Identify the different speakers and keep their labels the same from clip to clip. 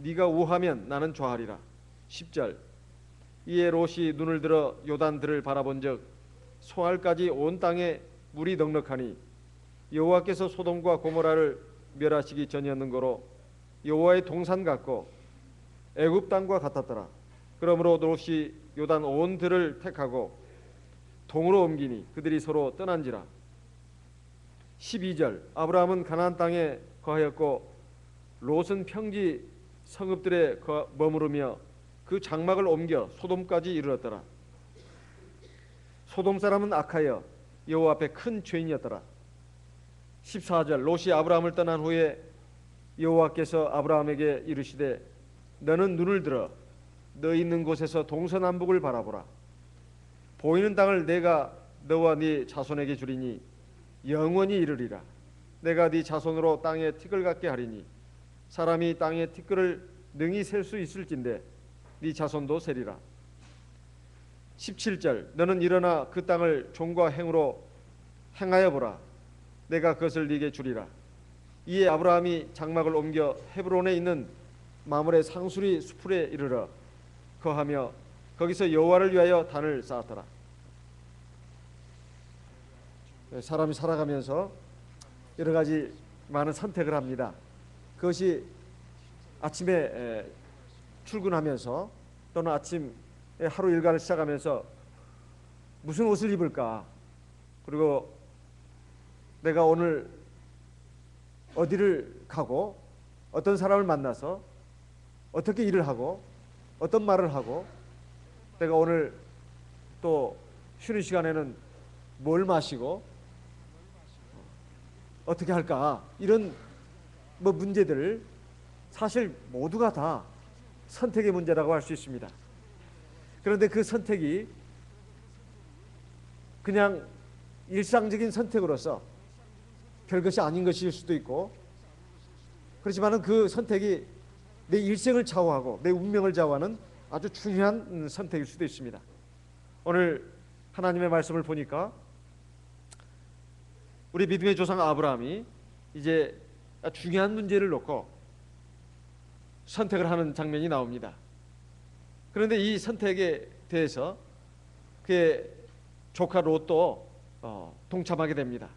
Speaker 1: 네가 우하면 나는 좌하리라. 10절. 이에 롯이 눈을 들어 요단들을 바라본즉 소알까지 온 땅에 물이 넉넉하니 여호와께서 소돔과 고모라를 멸하시기 전이었는거로 여호와의 동산 같고 애굽 땅과 같았더라. 그러므로 롯이 요단 온 들을 택하고 동으로 옮기니 그들이 서로 떠난지라. 12절. 아브라함은 가나안 땅에 거하였고 롯은 평지 성읍들에 머무르며 그 장막을 옮겨 소돔까지 이르렀더라. 소돔 사람은 악하여 여호와 앞에 큰 죄인이었더라. 14절. 롯이 아브라함을 떠난 후에 여호와께서 아브라함에게 이르시되 너는 눈을 들어 너 있는 곳에서 동서남북을 바라보라. 보이는 땅을 내가 너와 네 자손에게 주리니 영원히 이르리라. 내가 네 자손으로 땅에 티끌 같게 하리니 사람이 땅에 티끌을 능히 셀 수 있을진데 네 자손도 세리라. 17절. 너는 일어나 그 땅을 종과 행으로 행하여 보라. 내가 그것을 네게 주리라. 이에 아브라함이 장막을 옮겨 헤브론에 있는 마므레 상수리 수풀에 이르러 거하며 거기서 여호와를 위하여 단을 쌓았더라. 사람이 살아가면서 여러 가지 많은 선택을 합니다. 그것이 아침에 출근하면서 또는 아침에 하루 일과를 시작하면서 무슨 옷을 입을까, 그리고 내가 오늘 어디를 가고 어떤 사람을 만나서 어떻게 일을 하고 어떤 말을 하고 내가 오늘 또 쉬는 시간에는 뭘 마시고 어떻게 할까, 이런 문제들 사실 모두가 다 선택의 문제라고 할 수 있습니다. 그런데 그 선택이 그냥 일상적인 선택으로서 별것이 아닌 것일 수도 있고, 그렇지만은 그 선택이 내 일생을 좌우하고 내 운명을 좌우하는 아주 중요한 선택일 수도 있습니다. 오늘 하나님의 말씀을 보니까 우리 믿음의 조상 아브라함이 이제 중요한 문제를 놓고 선택을 하는 장면이 나옵니다. 그런데 이 선택에 대해서 그의 조카 롯도 동참하게 됩니다.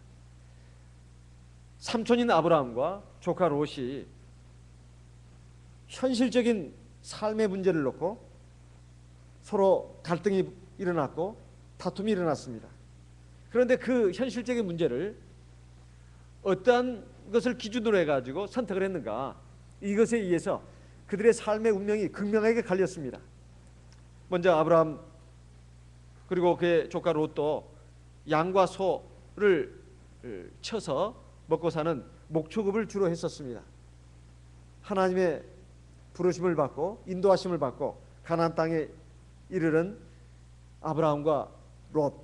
Speaker 1: 삼촌인 아브라함과 조카 롯이 현실적인 삶의 문제를 놓고 서로 갈등이 일어났고 다툼이 일어났습니다. 그런데 그 현실적인 문제를 어떠한 것을 기준으로 해가지고 선택을 했는가, 이것에 의해서 그들의 삶의 운명이 극명하게 갈렸습니다. 먼저 아브라함 그리고 그의 조카 롯도 양과 소를 쳐서 먹고 사는 목축업을 주로 했었습니다. 하나님의 부르심을 받고 인도하심을 받고 가나안 땅에 이르는 아브라함과 롯,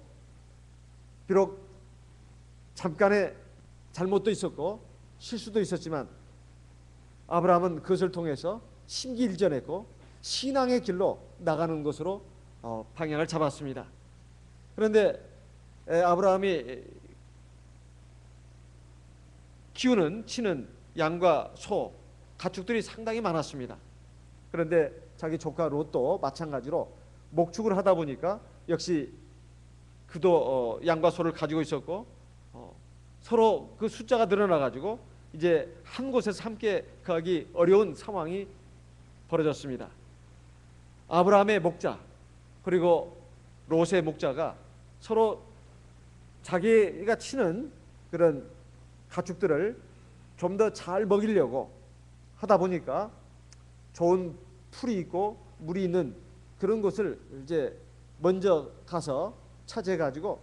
Speaker 1: 비록 잠깐의 잘못도 있었고 실수도 있었지만 아브라함은 그것을 통해서 심기일전했고 신앙의 길로 나가는 것으로 방향을 잡았습니다. 그런데 아브라함이 치는 양과 소, 가축들이 상당히 많았습니다. 그런데 자기 조카 롯도 마찬가지로 목축을 하다 보니까 역시 그도 양과 소를 가지고 있었고 서로 그 숫자가 늘어나가지고 이제 한 곳에서 함께 가기 어려운 상황이 벌어졌습니다. 아브라함의 목자 그리고 롯의 목자가 서로 자기가 치는 그런 가축들을 좀 더 잘 먹이려고 하다 보니까 좋은 풀이 있고 물이 있는 그런 곳을 이제 먼저 가서 차지해 가지고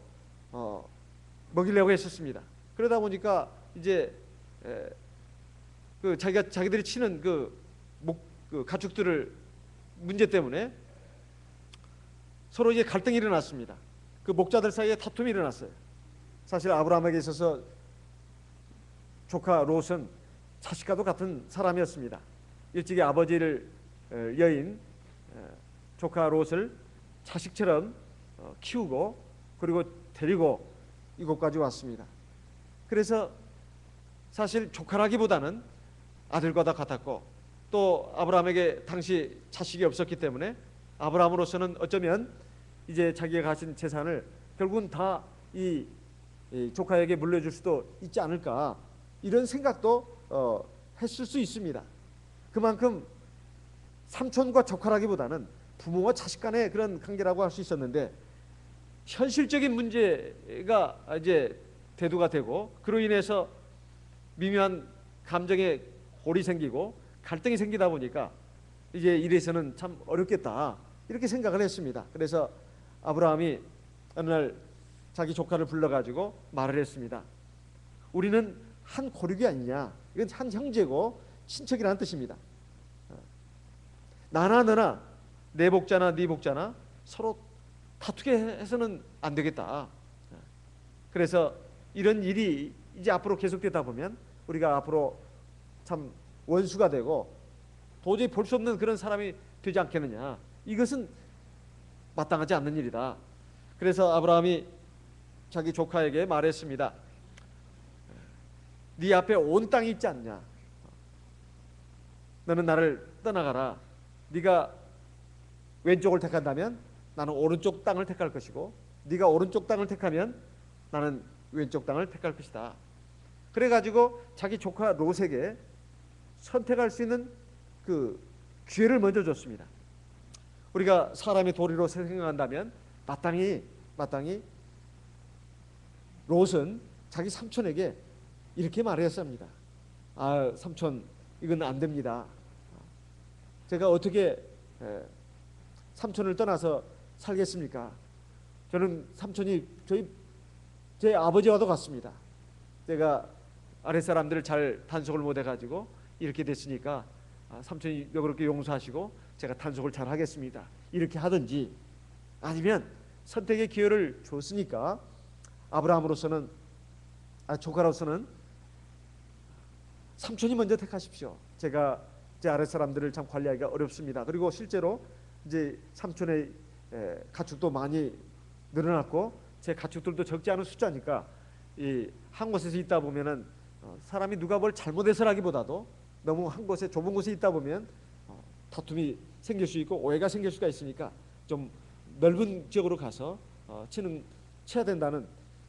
Speaker 1: 먹이려고 했었습니다. 그러다 보니까 이제 자기들이 치는 그 가축들을 문제 때문에 서로 이제 갈등이 일어났습니다. 그 목자들 사이에 다툼이 일어났어요. 사실 아브라함에게 있어서 조카 롯은 자식과도 같은 사람이었습니다. 일찍이 아버지를 여인 조카 롯을 자식처럼 키우고 그리고 데리고 이곳까지 왔습니다. 그래서 사실 조카라기보다는 아들과 다 같았고 또 아브라함에게 당시 자식이 없었기 때문에 아브라함으로서는 어쩌면 이제 자기가 가진 재산을 결국은 다 이 조카에게 물려줄 수도 있지 않을까, 이런 생각도 했을 수 있습니다. 그만큼 삼촌과 조카라기보다는 부모와 자식 간의 그런 관계라고 할 수 있었는데, 현실적인 문제가 이제 대두가 되고 그로 인해서 미묘한 감정의 골이 생기고 갈등이 생기다 보니까 이제 이래서는 참 어렵겠다, 이렇게 생각을 했습니다. 그래서 아브라함이 어느 날 자기 조카를 불러가지고 말을 했습니다. 우리는 한 고륙이 아니냐, 이건 한 형제고 친척이라는 뜻입니다. 나나 너나 내 복자나 네 복자나 서로 다투게 해서는 안 되겠다. 그래서 이런 일이 이제 앞으로 계속되다 보면 우리가 앞으로 참 원수가 되고 도저히 볼 수 없는 그런 사람이 되지 않겠느냐, 이것은 마땅하지 않는 일이다. 그래서 아브라함이 자기 조카에게 말했습니다. 네 앞에 온 땅이 있지 않냐, 너는 나를 떠나가라. 네가 왼쪽을 택한다면 나는 오른쪽 땅을 택할 것이고, 네가 오른쪽 땅을 택하면 나는 왼쪽 땅을 택할 것이다. 그래가지고 자기 조카 롯에게 선택할 수 있는 그 기회를 먼저 줬습니다. 우리가 사람의 도리로 생각한다면 마땅히 롯은 자기 삼촌에게 이렇게 말했습니다. 아, 삼촌, 이건 안 됩니다. 제가 어떻게 삼촌을 떠나서 살겠습니까? 저는 삼촌이 제 아버지와도 같습니다. 제가 아랫사람들을 잘 단속을 못해가지고 이렇게 됐으니까 삼촌이 그렇게 용서하시고 제가 단속을 잘 하겠습니다, 이렇게 하든지, 아니면 선택의 기회를 줬으니까 아브라함으로서는, 조카로서는 삼촌이 먼저 택하십시오. 제가 제 아랫사람들을 참 관리하기가 어렵습니다. 그리고 실제로 이제 삼촌의 가축도 많이 늘어났고 제 가축들도 적지 않은 숫자니까 이 한 곳에서 있다 보면은 사람이 누가 뭘 잘못해서라기보다도 너무 한 곳에 좁은 곳에 있다 보면 다툼이 생길 수 있고 오해가 생길 수가 있으니까 좀 넓은 지역으로 가서 쳐야 된다는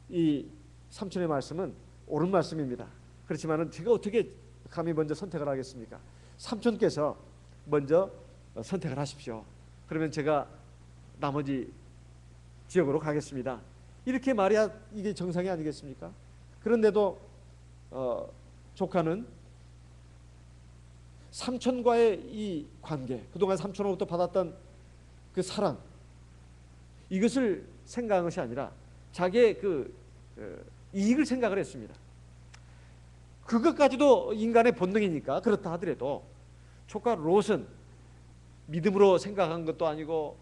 Speaker 1: 이 삼촌의 말씀은 옳은 말씀입니다. 그렇지만은 제가 어떻게 감히 먼저 선택을 하겠습니까? 삼촌께서 먼저 선택을 하십시오. 그러면 제가 나머지 지역으로 가겠습니다. 이렇게 말해야 이게 정상이 아니겠습니까? 그런데도 조카는 삼촌과의 이 관계, 그동안 삼촌으로부터 받았던 그 사랑, 이것을 생각한 것이 아니라 자기의 이익을 생각을 했습니다. 그것까지도 인간의 본능이니까 그렇다 하더라도 조카 롯은 믿음으로 생각한 것도 아니고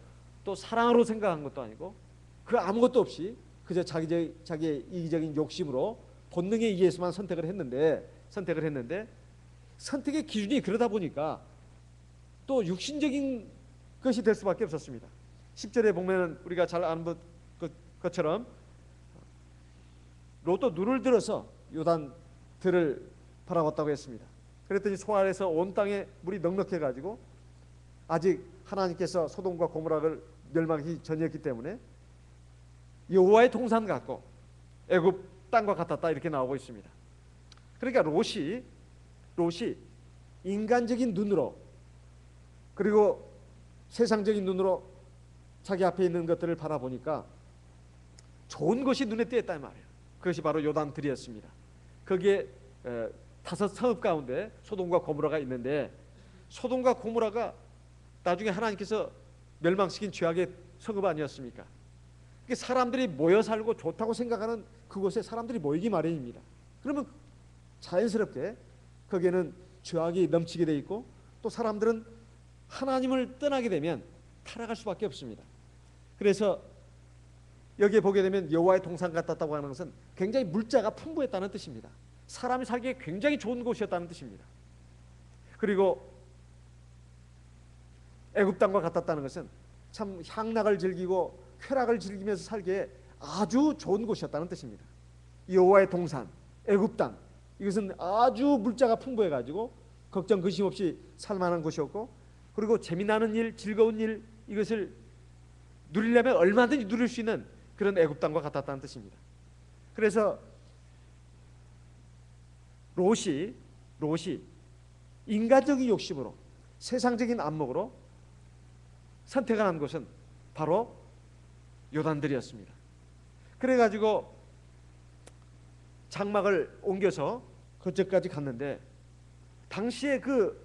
Speaker 1: 또 사랑으로 생각한 것도 아니고 그 아무것도 없이 그저 자기의 이기적인 욕심으로 본능에 의해서만 선택을 했는데 선택의 기준이 그러다 보니까 또 육신적인 것이 될 수밖에 없었습니다. 10절에 보면 우리가 잘 아는 것처럼 롯도 눈을 들어서 요단 들을 바라봤다고 했습니다. 그랬더니 소 아래에서 온 땅에 물이 넉넉해 가지고 아직 하나님께서 소돔과 고모라를 멸망하기 전이었기 때문에 여호와의 동산 같고 애굽 땅과 같았다, 이렇게 나오고 있습니다. 그러니까 롯이 인간적인 눈으로 그리고 세상적인 눈으로 자기 앞에 있는 것들을 바라보니까 좋은 것이 눈에 띄었단 말이에요. 그것이 바로 요단들이었습니다. 거기에 5 성읍 가운데 소돔과 고모라가 있는데 소돔과 고모라가 나중에 하나님께서 멸망시킨 죄악의 성읍 아니었습니까? 사람들이 모여 살고 좋다고 생각하는 그곳에 사람들이 모이기 마련입니다. 그러면 자연스럽게 거기에는 죄악이 넘치게 돼 있고 또 사람들은 하나님을 떠나게 되면 타락할 수밖에 없습니다. 그래서 여기에 보게 되면 여호와의 동산 같았다고 하는 것은 굉장히 물자가 풍부했다는 뜻입니다. 사람이 살기에 굉장히 좋은 곳이었다는 뜻입니다. 그리고 애굽 땅과 같았다는 것은 참 향락을 즐기고 쾌락을 즐기면서 살기에 아주 좋은 곳이었다는 뜻입니다. 여호와의 동산, 애굽 땅, 이것은 아주 물자가 풍부해 가지고 걱정 근심 없이 살만한 곳이었고, 그리고 재미나는 일, 즐거운 일, 이것을 누리려면 얼마든지 누릴 수 있는 그런 애굽 땅과 같았다는 뜻입니다. 그래서 롯이 인간적인 욕심으로, 세상적인 안목으로 선택한 곳은 바로 요단들이었습니다. 그래가지고 장막을 옮겨서 그쪽까지 갔는데, 당시에 그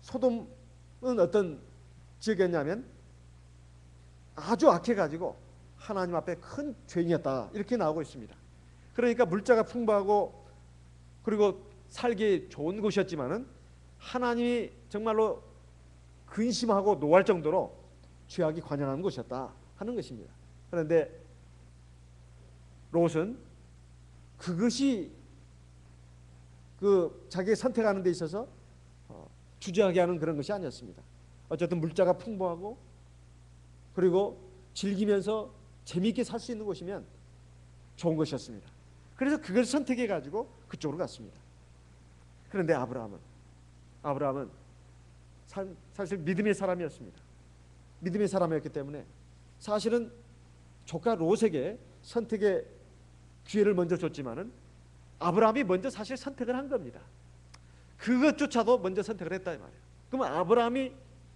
Speaker 1: 소돔은 어떤 지역이었냐면 아주 악해가지고 하나님 앞에 큰 죄인이었다, 이렇게 나오고 있습니다. 그러니까 물자가 풍부하고 그리고 살기 좋은 곳이었지만은 하나님이 정말로 근심하고 노할 정도로 죄악이 관영하는 곳이었다 하는 것입니다. 그런데 롯은 그것이 그 자기의 선택하는 데 있어서 주저하게 하는 그런 것이 아니었습니다. 어쨌든 물자가 풍부하고 그리고 즐기면서 재미있게 살 수 있는 곳이면 좋은 것이었습니다. 그래서 그걸 선택해 가지고 그쪽으로 갔습니다. 그런데 아브라함은 사실 믿음의 사람이었습니다. 믿음의 사람이었기 때문에 사실은 조카 롯에게 선택의 기회를 먼저 줬지만은 아브라함이 먼저 사실 선택을 한 겁니다. 그것조차도 먼저 선택을 했다 이 말이에요. 그러면 아브라함이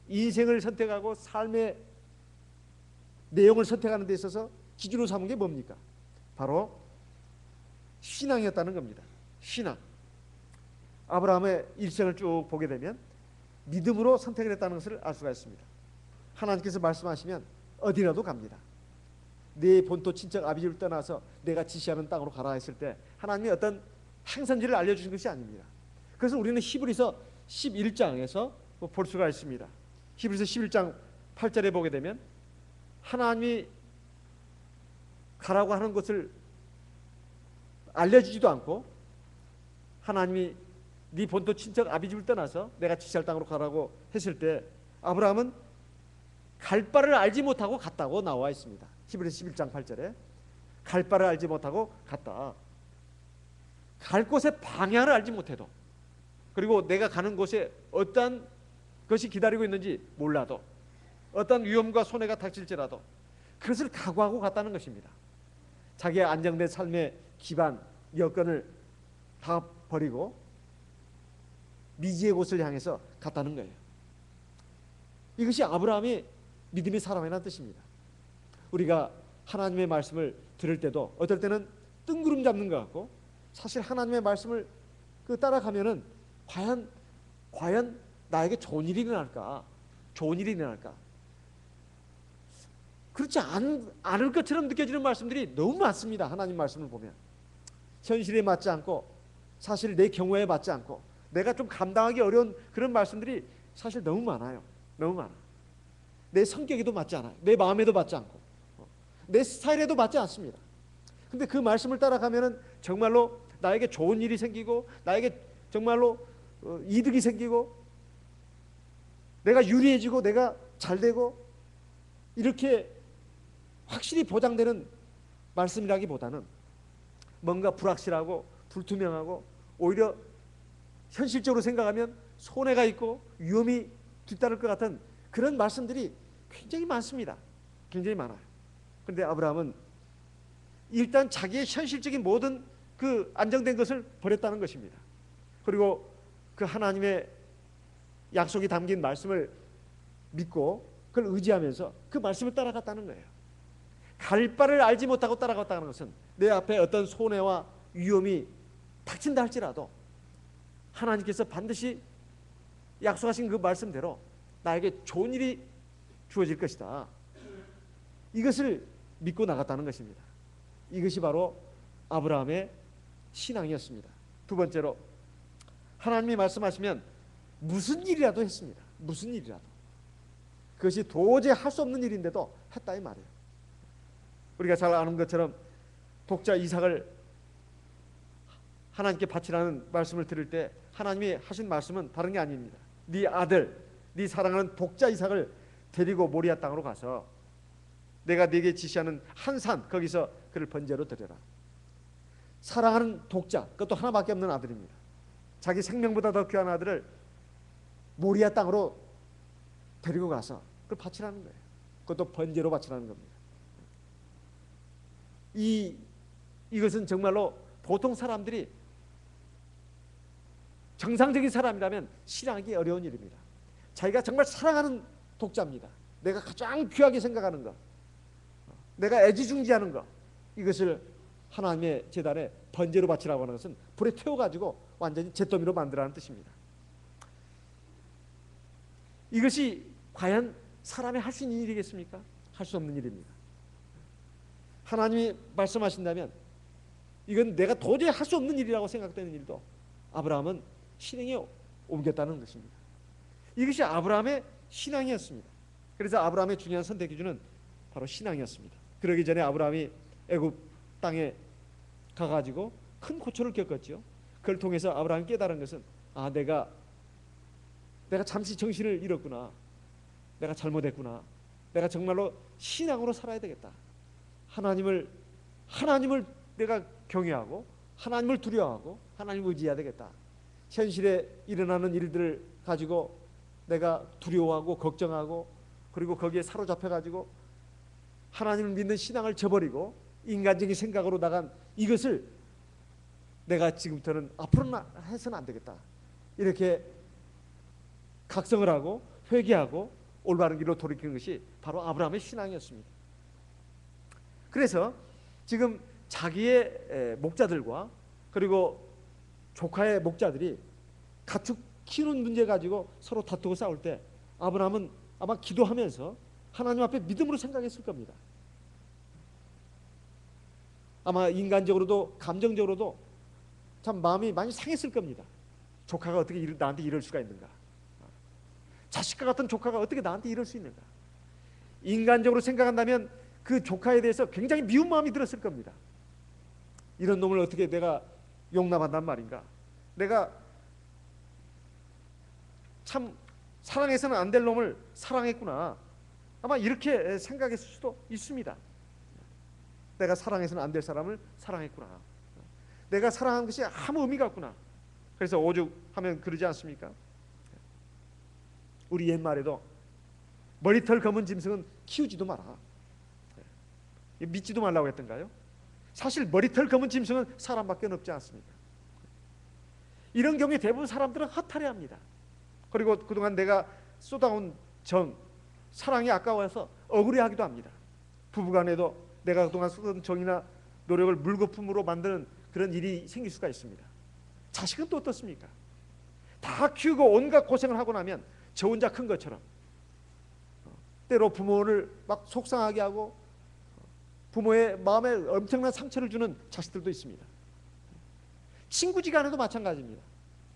Speaker 1: 인생을 선택하고 삶의 내용을 선택하는 데 있어서 기준으로 삼은 게 뭡니까? 바로 신앙이었다는 겁니다. 신앙. 아브라함의 일생을 쭉 보게 되면 믿음으로 선택을 했다는 것을 알 수가 있습니다. 하나님께서 말씀하시면 어디라도 갑니다. 네 본토 친척 아비집을 떠나서 내가 지시하는 땅으로 가라 했을 때 하나님이 어떤 행선지를 알려주신 것이 아닙니다. 그래서 우리는 히브리서 11장에서 볼 수가 있습니다. 히브리서 11장 8절에 보게 되면 하나님이 가라고 하는 것을 알려주지도 않고 하나님이 네 본토 친척 아비집을 떠나서 내가 지시할 땅으로 가라고 했을 때 아브라함은 갈 바를 알지 못하고 갔다고 나와 있습니다. 히브리서 11장 8절에 갈 바를 알지 못하고 갔다. 갈 곳의 방향을 알지 못해도, 그리고 내가 가는 곳에 어떤 것이 기다리고 있는지 몰라도, 어떤 위험과 손해가 닥칠지라도 그것을 각오하고 갔다는 것입니다. 자기의 안정된 삶의 기반, 여건을 다 버리고 미지의 곳을 향해서 갔다는 거예요. 이것이 아브라함이 믿음의 사람이라는 뜻입니다. 우리가 하나님의 말씀을 들을 때도 어떨 때는 뜬구름 잡는 것 같고, 사실 하나님의 말씀을 따라가면은 과연 나에게 좋은 일이 일어날까? 좋은 일이 일어날까? 그렇지 않을 것처럼 느껴지는 말씀들이 너무 많습니다. 하나님 말씀을 보면 현실에 맞지 않고, 사실 내 경우에 맞지 않고, 내가 좀 감당하기 어려운 그런 말씀들이 사실 너무 많아요. 너무 많아. 내 성격에도 맞지 않아요. 내 마음에도 맞지 않고, 내 스타일에도 맞지 않습니다. 근데 그 말씀을 따라가면은 정말로 나에게 좋은 일이 생기고, 나에게 정말로 이득이 생기고, 내가 유리해지고, 내가 잘되고, 이렇게 확실히 보장되는 말씀이라기보다는 뭔가 불확실하고 불투명하고, 오히려 현실적으로 생각하면 손해가 있고 위험이 뒤따를 것 같은 그런 말씀들이 굉장히 많습니다. 굉장히 많아요. 그런데 아브라함은 일단 자기의 현실적인 모든 그 안정된 것을 버렸다는 것입니다. 그리고 그 하나님의 약속이 담긴 말씀을 믿고 그걸 의지하면서 그 말씀을 따라갔다는 거예요. 갈 바를 알지 못하고 따라갔다는 것은 내 앞에 어떤 손해와 위험이 닥친다 할지라도 하나님께서 반드시 약속하신 그 말씀대로 나에게 좋은 일이 주어질 것이다. 이것을 믿고 나갔다는 것입니다. 이것이 바로 아브라함의 신앙이었습니다. 두 번째로, 하나님이 말씀하시면 무슨 일이라도 했습니다. 무슨 일이라도. 그것이 도저히 할 수 없는 일인데도 했다 이 말이에요. 우리가 잘 아는 것처럼 독자 이삭을 하나님께 바치라는 말씀을 들을 때 하나님이 하신 말씀은 다른 게 아닙니다. 네 아들, 네 사랑하는 독자 이삭을 데리고 모리아 땅으로 가서 내가 네게 지시하는 한 산, 거기서 그를 번제로 드려라. 사랑하는 독자, 그것도 하나밖에 없는 아들입니다. 자기 생명보다 더 귀한 아들을 모리아 땅으로 데리고 가서 그걸 바치라는 거예요. 그것도 번제로 바치라는 겁니다. 이것은 정말로 보통 사람들이 정상적인 사람이라면 실행하기 어려운 일입니다. 자기가 정말 사랑하는 독자입니다. 내가 가장 귀하게 생각하는 것, 내가 애지중지하는 것, 이것을 하나님의 제단에 번제로 바치라고 하는 것은 불에 태워가지고 완전히 잿더미로 만들라는 뜻입니다. 이것이 과연 사람이 할 수 있는 일이겠습니까? 할 수 없는 일입니다. 하나님이 말씀하신다면 이건 내가 도저히 할 수 없는 일이라고 생각되는 일도 아브라함은 신앙에 옮겼다는 것입니다. 이것이 아브라함의 신앙이었습니다. 그래서 아브라함의 중요한 선택 기준은 바로 신앙이었습니다. 그러기 전에 아브라함이 애굽 땅에 가가지고 큰 고초를 겪었죠. 그걸 통해서 아브라함이 깨달은 것은 내가 잠시 정신을 잃었구나. 내가 잘못했구나. 내가 정말로 신앙으로 살아야 되겠다. 하나님을 내가 경외하고 하나님을 두려워하고 하나님을 의지해야 되겠다. 현실에 일어나는 일들을 가지고 내가 두려워하고 걱정하고 그리고 거기에 사로잡혀가지고 하나님을 믿는 신앙을 저버리고 인간적인 생각으로 나간 이것을 내가 지금부터는 앞으로는 해서는 안 되겠다. 이렇게 각성을 하고 회개하고 올바른 길로 돌이키는 것이 바로 아브라함의 신앙이었습니다. 그래서 지금 자기의 목자들과 그리고 조카의 목자들이 가축 키우는 문제 가지고 서로 다투고 싸울 때 아브라함은 아마 기도하면서 하나님 앞에 믿음으로 생각했을 겁니다. 아마 인간적으로도 감정적으로도 참 마음이 많이 상했을 겁니다. 조카가 어떻게 나한테 이럴 수가 있는가? 자식과 같은 조카가 어떻게 나한테 이럴 수 있는가? 인간적으로 생각한다면 그 조카에 대해서 굉장히 미운 마음이 들었을 겁니다. 이런 놈을 어떻게 내가 용납한단 말인가? 내가 참 사랑해서는 안 될 놈을 사랑했구나. 아마 이렇게 생각했을 수도 있습니다. 내가 사랑해서는 안 될 사람을 사랑했구나. 내가 사랑한 것이 아무 의미가 없구나. 그래서 오죽하면 그러지 않습니까? 우리 옛말에도 머리털 검은 짐승은 키우지도 마라. 믿지도 말라고 했던가요? 사실 머리털 검은 짐승은 사람밖에 없지 않습니까? 이런 경우에 대부분 사람들은 허탈해합니다. 그리고 그동안 내가 쏟아온 정, 사랑이 아까워서 억울해하기도 합니다. 부부간에도 내가 그동안 쏟은 정이나 노력을 물거품으로 만드는 그런 일이 생길 수가 있습니다. 자식은 또 어떻습니까? 다 키우고 온갖 고생을 하고 나면 저 혼자 큰 것처럼 때로 부모를 막 속상하게 하고 부모의 마음에 엄청난 상처를 주는 자식들도 있습니다. 친구지간에도 마찬가지입니다.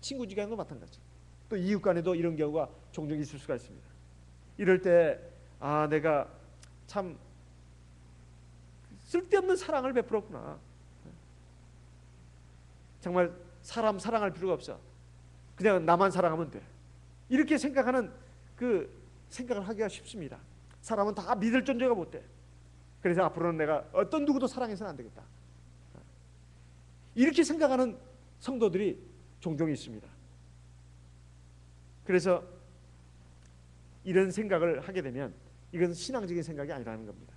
Speaker 1: 친구지간에도 마찬가지. 또 이웃 간에도 이런 경우가 종종 있을 수가 있습니다. 이럴 때 내가 참 쓸데없는 사랑을 베풀었구나. 정말 사람 사랑할 필요가 없어. 그냥 나만 사랑하면 돼. 이렇게 생각하는 그 생각을 하기가 쉽습니다. 사람은 다 믿을 존재가 못 돼. 그래서 앞으로는 내가 어떤 누구도 사랑해서는 안 되겠다. 이렇게 생각하는 성도들이 종종 있습니다. 그래서 이런 생각을 하게 되면 이건 신앙적인 생각이 아니라는 겁니다.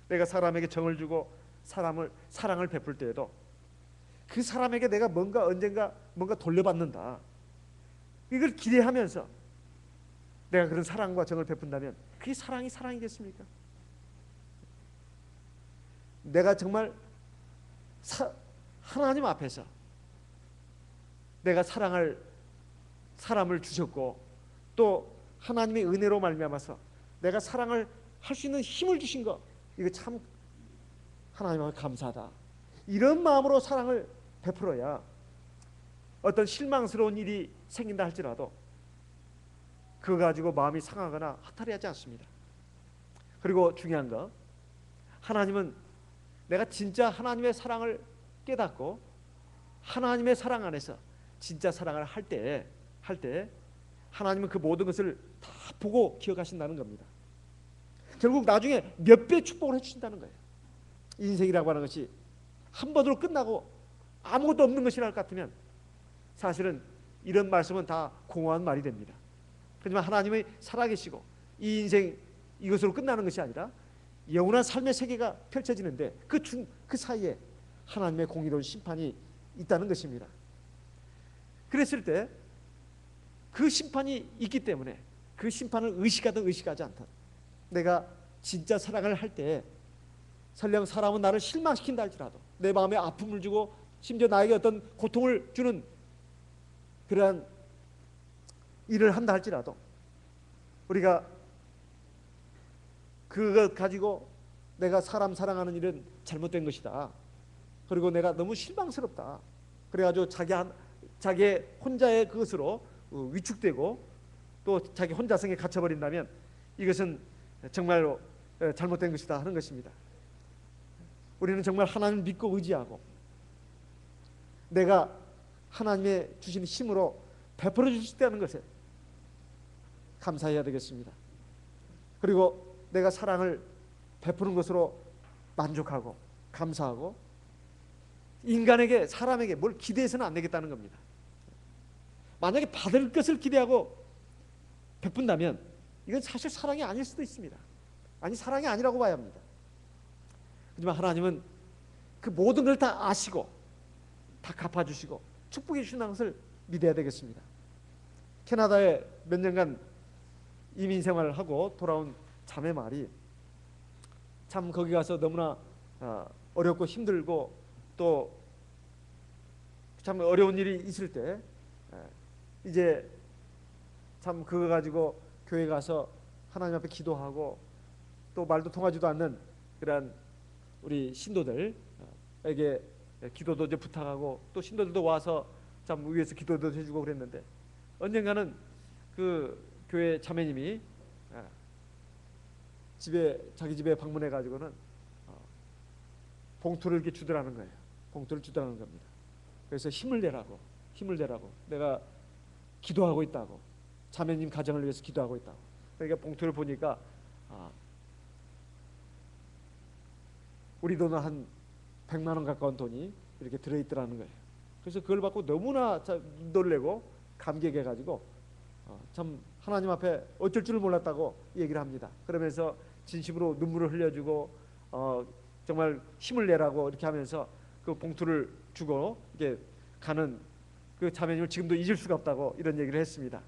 Speaker 1: 내가 사람에게 정을 주고 사랑을 베풀 때에도 그 사람에게 내가 언젠가 뭔가 돌려받는다. 이걸 기대하면서 내가 그런 사랑과 정을 베푼다면 그게 사랑이겠습니까? 내가 정말 하나님 앞에서 내가 사랑할 사람을 주셨고 또 하나님의 은혜로 말미암아서 내가 사랑을 할 수 있는 힘을 주신 거, 이거 참 하나님 앞에 감사하다. 이런 마음으로 사랑을 베풀어야 어떤 실망스러운 일이 생긴다 할지라도 그거 가지고 마음이 상하거나 허탈해하지 않습니다. 그리고 중요한 거, 하나님은 내가 진짜 하나님의 사랑을 깨닫고 하나님의 사랑 안에서 진짜 사랑을 할 때 하나님은 그 모든 것을 다 보고 기억하신다는 겁니다. 결국 나중에 몇 배 축복을 해주신다는 거예요. 인생이라고 하는 것이 한 번으로 끝나고 아무것도 없는 것이라 할 것 같으면 사실은 이런 말씀은 다 공허한 말이 됩니다. 하지만 하나님의 살아계시고 이 인생 이것으로 끝나는 것이 아니라 영원한 삶의 세계가 펼쳐지는데 그 사이에 하나님의 공의로운 심판이 있다는 것입니다. 그랬을 때 그 심판이 있기 때문에 그 심판을 의식하든 의식하지 않든 내가 진짜 사랑을 할 때 설령 사람은 나를 실망시킨다 할지라도 내 마음에 아픔을 주고 심지어 나에게 어떤 고통을 주는 그러한 일을 한다 할지라도 우리가 그것 가지고 내가 사람 사랑하는 일은 잘못된 것이다, 그리고 내가 너무 실망스럽다, 그래가지고 자기 혼자의 그것으로 위축되고 또 자기 혼자성에 갇혀버린다면 이것은 정말로 잘못된 것이다 하는 것입니다. 우리는 정말 하나님을 믿고 의지하고 내가 하나님의 주신 힘으로 베풀어 줄 수 있다는 것에 감사해야 되겠습니다. 그리고 내가 사랑을 베푸는 것으로 만족하고 감사하고 인간에게 사람에게 뭘 기대해서는 안 되겠다는 겁니다. 만약에 받을 것을 기대하고 베푼다면 이건 사실 사랑이 아닐 수도 있습니다. 아니, 사랑이 아니라고 봐야 합니다. 하지만 하나님은 그 모든 걸 다 아시고 다 갚아주시고 축복해 주신다는 것을 믿어야 되겠습니다. 캐나다에 몇 년간 이민 생활을 하고 돌아온 자매 말이 참 거기 가서 너무나 어렵고 힘들고 또 참 어려운 일이 있을 때 이제 참 그거 가지고 교회 가서 하나님 앞에 기도하고 또 말도 통하지도 않는 그런 우리 신도들에게 기도도 이제 부탁하고 또 신도들도 와서 참 위에서 기도도 해주고 그랬는데 언젠가는 그 교회 자매님이 자기 집에 방문해 가지고는 봉투를 이렇게 주더라는 거예요. 봉투를 주더라는 겁니다. 그래서 힘을 내라고 내가 기도하고 있다고, 자매님 가정을 위해서 기도하고 있다고. 그러니까 봉투를 보니까 우리 돈은 한 100만 원 가까운 돈이 이렇게 들어있더라는 거예요. 그래서 그걸 받고 너무나 놀래고 감격해가지고 참 하나님 앞에 어쩔 줄 몰랐다고 얘기를 합니다. 그러면서 진심으로 눈물을 흘려주고 정말 힘을 내라고 이렇게 하면서 그 봉투를 주고 이렇게 가는 그 자매님을 지금도 잊을 수가 없다고 이런 얘기를 했습니다.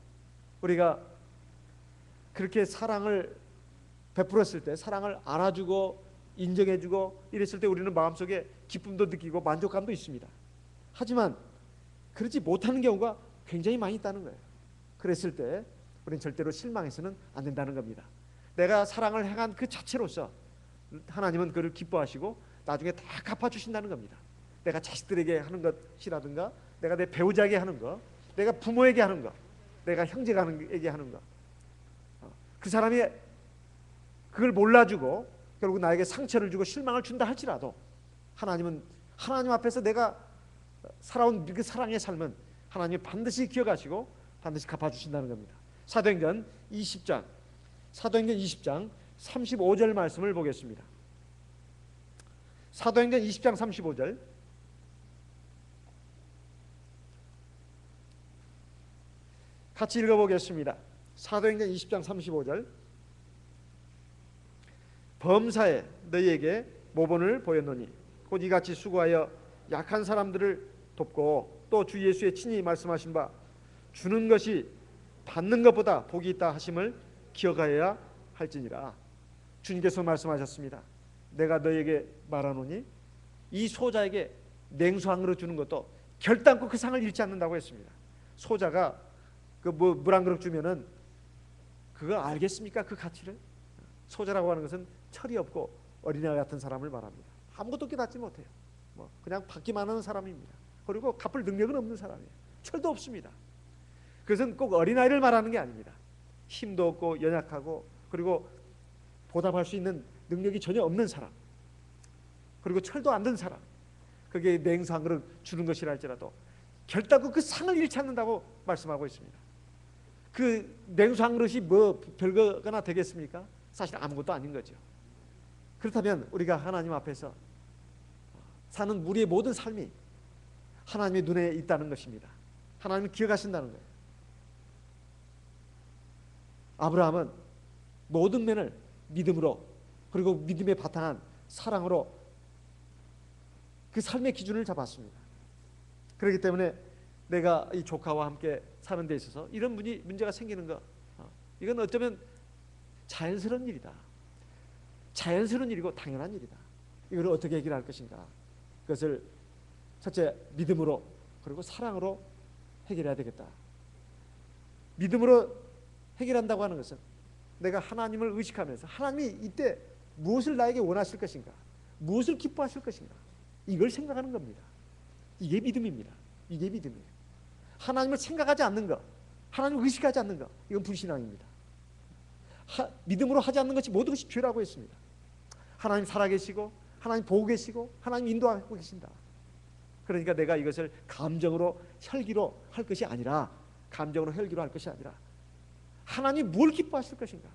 Speaker 1: 우리가 그렇게 사랑을 베풀었을 때, 사랑을 알아주고 인정해주고 이랬을 때 우리는 마음속에 기쁨도 느끼고 만족감도 있습니다. 하지만 그렇지 못하는 경우가 굉장히 많이 있다는 거예요. 그랬을 때 우리는 절대로 실망해서는 안 된다는 겁니다. 내가 사랑을 행한 그 자체로서 하나님은 그를 기뻐하시고 나중에 다 갚아주신다는 겁니다. 내가 자식들에게 하는 것이라든가 내가 내 배우자에게 하는 것, 내가 부모에게 하는 것, 내가 형제에게 하는 것, 그 사람이 그걸 몰라주고 결국 나에게 상처를 주고 실망을 준다 할지라도 하나님은 하나님 앞에서 내가 살아온 그 사랑의 삶은 하나님이 반드시 기억하시고 반드시 갚아주신다는 겁니다. 사도행전 20장 35절 말씀을 보겠습니다. 사도행전 20장 35절 같이 읽어보겠습니다. 사도행전 20장 35절 범사에 너희에게 모본을 보였노니 곧 이같이 수고하여 약한 사람들을 돕고 또 주 예수의 친히 말씀하신 바 주는 것이 받는 것보다 복이 있다 하심을 기억하여야 할지니라. 주님께서 말씀하셨습니다. 내가 너희에게 말하노니 이 소자에게 냉수항으로 주는 것도 결단코 그 상을 잃지 않는다고 했습니다. 소자가 그 물 한 그릇 주면은 그거 알겠습니까? 그 가치를? 소자라고 하는 것은 철이 없고 어린아이 같은 사람을 말합니다. 아무것도 깨닫지 못해요. 그냥 받기만 하는 사람입니다. 그리고 갚을 능력은 없는 사람이에요. 철도 없습니다. 그것은 꼭 어린아이를 말하는 게 아닙니다. 힘도 없고 연약하고 그리고 보답할 수 있는 능력이 전혀 없는 사람, 그리고 철도 안 든 사람, 그게 냉수항으로 주는 것이라 할지라도 결단코 그 상을 잃지 않는다고 말씀하고 있습니다. 그 냉수항 그릇이 뭐 별거나 되겠습니까? 사실 아무것도 아닌 거죠. 그렇다면 우리가 하나님 앞에서 사는 우리의 모든 삶이 하나님의 눈에 있다는 것입니다. 하나님을 기억하신다는 거예요. 아브라함은 모든 면을 믿음으로, 그리고 믿음에 바탕한 사랑으로 그 삶의 기준을 잡았습니다. 그렇기 때문에 내가 이 조카와 함께 사는 데 있어서 이런 문제가 생기는 거, 이건 어쩌면 자연스러운 일이다. 자연스러운 일이고 당연한 일이다. 이걸 어떻게 해결할 것인가? 그것을 첫째 믿음으로, 그리고 사랑으로 해결해야 되겠다. 믿음으로 해결한다고 하는 것은 내가 하나님을 의식하면서 하나님이 이때 무엇을 나에게 원하실 것인가, 무엇을 기뻐하실 것인가, 이걸 생각하는 겁니다. 이게 믿음입니다. 이게 믿음이에요. 하나님을 생각하지 않는 것, 하나님을 의식하지 않는 것, 이건 불신앙입니다. 믿음으로 하지 않는 것이 모든 것이 죄라고 했습니다. 하나님 살아계시고 하나님 보고 계시고 하나님 인도하고 계신다. 그러니까 내가 이것을 감정으로 혈기로 할 것이 아니라, 감정으로 혈기로 할 것이 아니라 하나님이 뭘 기뻐하실 것인가,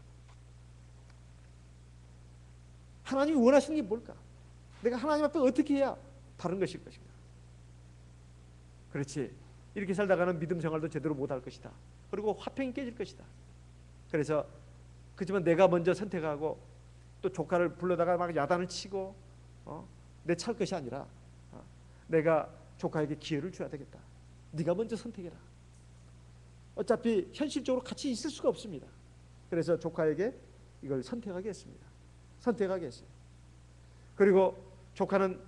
Speaker 1: 하나님이 원하시는 게 뭘까, 내가 하나님 앞에 어떻게 해야 바른 것일 것인가. 그렇지, 이렇게 살다가는 믿음 생활도 제대로 못할 것이다. 그리고 화평이 깨질 것이다. 그래서 그렇지만 내가 먼저 선택하고 또 조카를 불러다가 막 야단을 치고 내찰 것이 아니라 내가 조카에게 기회를 줘야 되겠다. 네가 먼저 선택해라. 어차피 현실적으로 같이 있을 수가 없습니다. 그래서 조카에게 이걸 선택하게 했습니다. 선택하게 했어요. 그리고 조카는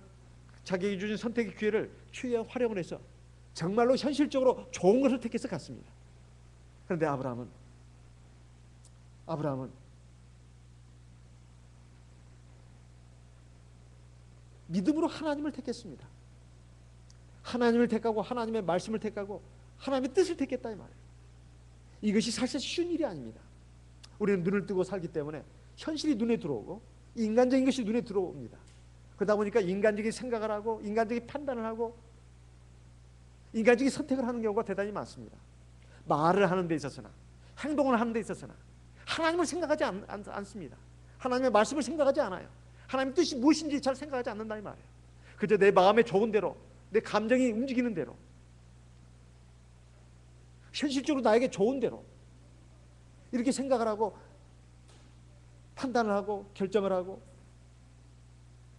Speaker 1: 자기에게 주신 선택의 기회를 최대한 활용을 해서 정말로 현실적으로 좋은 것을 택해서 갔습니다. 그런데 아브라함은 믿음으로 하나님을 택했습니다. 하나님을 택하고 하나님의 말씀을 택하고 하나님의 뜻을 택했다 이 말이에요. 이것이 사실 쉬운 일이 아닙니다. 우리는 눈을 뜨고 살기 때문에 현실이 눈에 들어오고 인간적인 것이 눈에 들어옵니다. 그러다 보니까 인간적인 생각을 하고 인간적인 판단을 하고 인간적인 선택을 하는 경우가 대단히 많습니다. 말을 하는 데 있어서나 행동을 하는 데 있어서나 하나님을 생각하지 않습니다. 하나님의 말씀을 생각하지 않아요. 하나님의 뜻이 무엇인지 잘 생각하지 않는다 이 말이에요. 그저 내 마음에 좋은 대로, 내 감정이 움직이는 대로, 현실적으로 나에게 좋은 대로 이렇게 생각을 하고 판단을 하고 결정을 하고